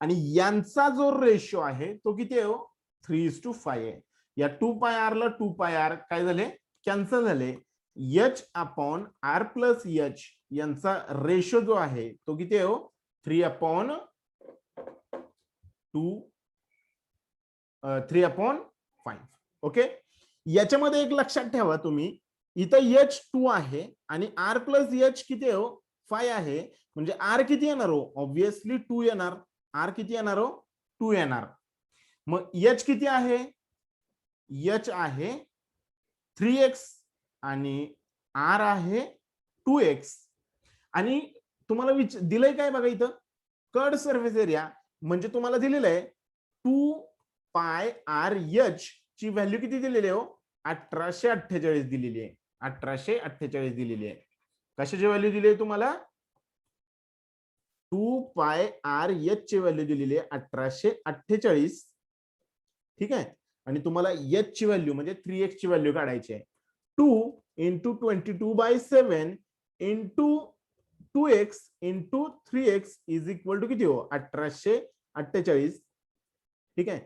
आणि यांचा जो रेशो आहे तो किती आहे 3:5 आहे. या 2πr ला 2πr काय झाले कॅन्सल झाले. h upon r plus h यांचा रेशो जो आहे तो किती आहे 3/5. ओके, याच्यामध्ये एक लक्षात ठेवा तुम्ही, इथं h2 आहे आणि r प्लस h किती आहे 5 आहे, म्हणजे r किती येणार हो ऑब्विसली 2 येणार. r किती येणार हो 2 येणार. मग h किती आहे, h आहे 3x आणि r आहे 2x. आणि तुम्हाला दिलंय काय बघा इथं कर्व्ड सरफेस एरिया म्हणजे तुम्हाला दिलेलं आहे 2πr/h ची व्हॅल्यू किती दिलेली आहे 1848 दिलेली आहे. 1848 दिलेली आहे. कशाची व्हॅल्यू दिली आहे तुम्हाला 2πr/h ची व्हॅल्यू दिलेली आहे 1848. ठीक आहे, आणि तुम्हाला h ची व्हॅल्यू म्हणजे 3x ची व्हॅल्यू काढायची आहे. 2 into 22/7 into 2x into 3x is equal to किती हो 1848. ठीक आहे,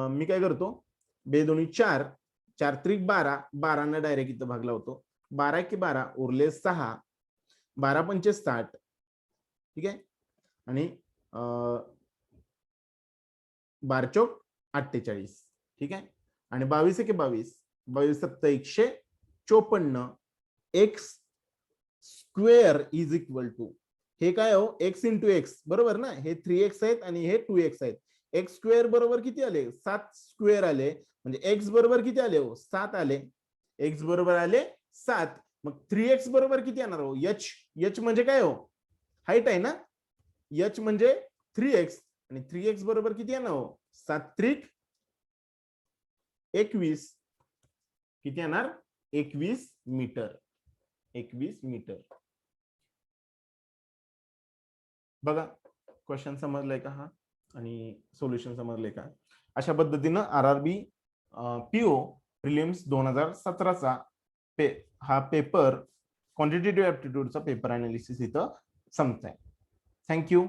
मी काय करतो 2 2 4 4 3 12 12 डायरेक्ट इथं भागला होतो. 12 की 12 उरले 6 12 पंचे 60, ठीक आहे, आणि 12 चौक 48, ठीक आहे, आणि 22 एके 22, 22 सत्ता 154, x square is equal to, हे काय हो, एक्स इंटू एक्स, बरोबर ना, हे 3x आहेत आणि हे 2x आहेत. एक्स स्क्वेअर बरोबर किती आले, 7 स्क्वेअर आले, म्हणजे एक्स बरोबर किती आले हो, 7 आले, एक्स बरोबर आले 7. मग 3x बरोबर किती येणार हो, एच म्हणजे काय हो, हाईट आहे ना, एच म्हणजे 3x, आणि 3x बरोबर किती येणार हो, 7 त्रिक 21, किती येणार, 21 मीटर, 21 मीटर. बघा क्वेश्चन समजलाय का हा, आणि सोल्युशन समजलंय का. अशा पद्धतीनं RRB PO प्रिलिम्स 2017चा हा पेपर क्वांटिटेटिव्ह ऍप्टिट्यूडचा पेपर अनालिसिस इथं संपताय. थँक्यू.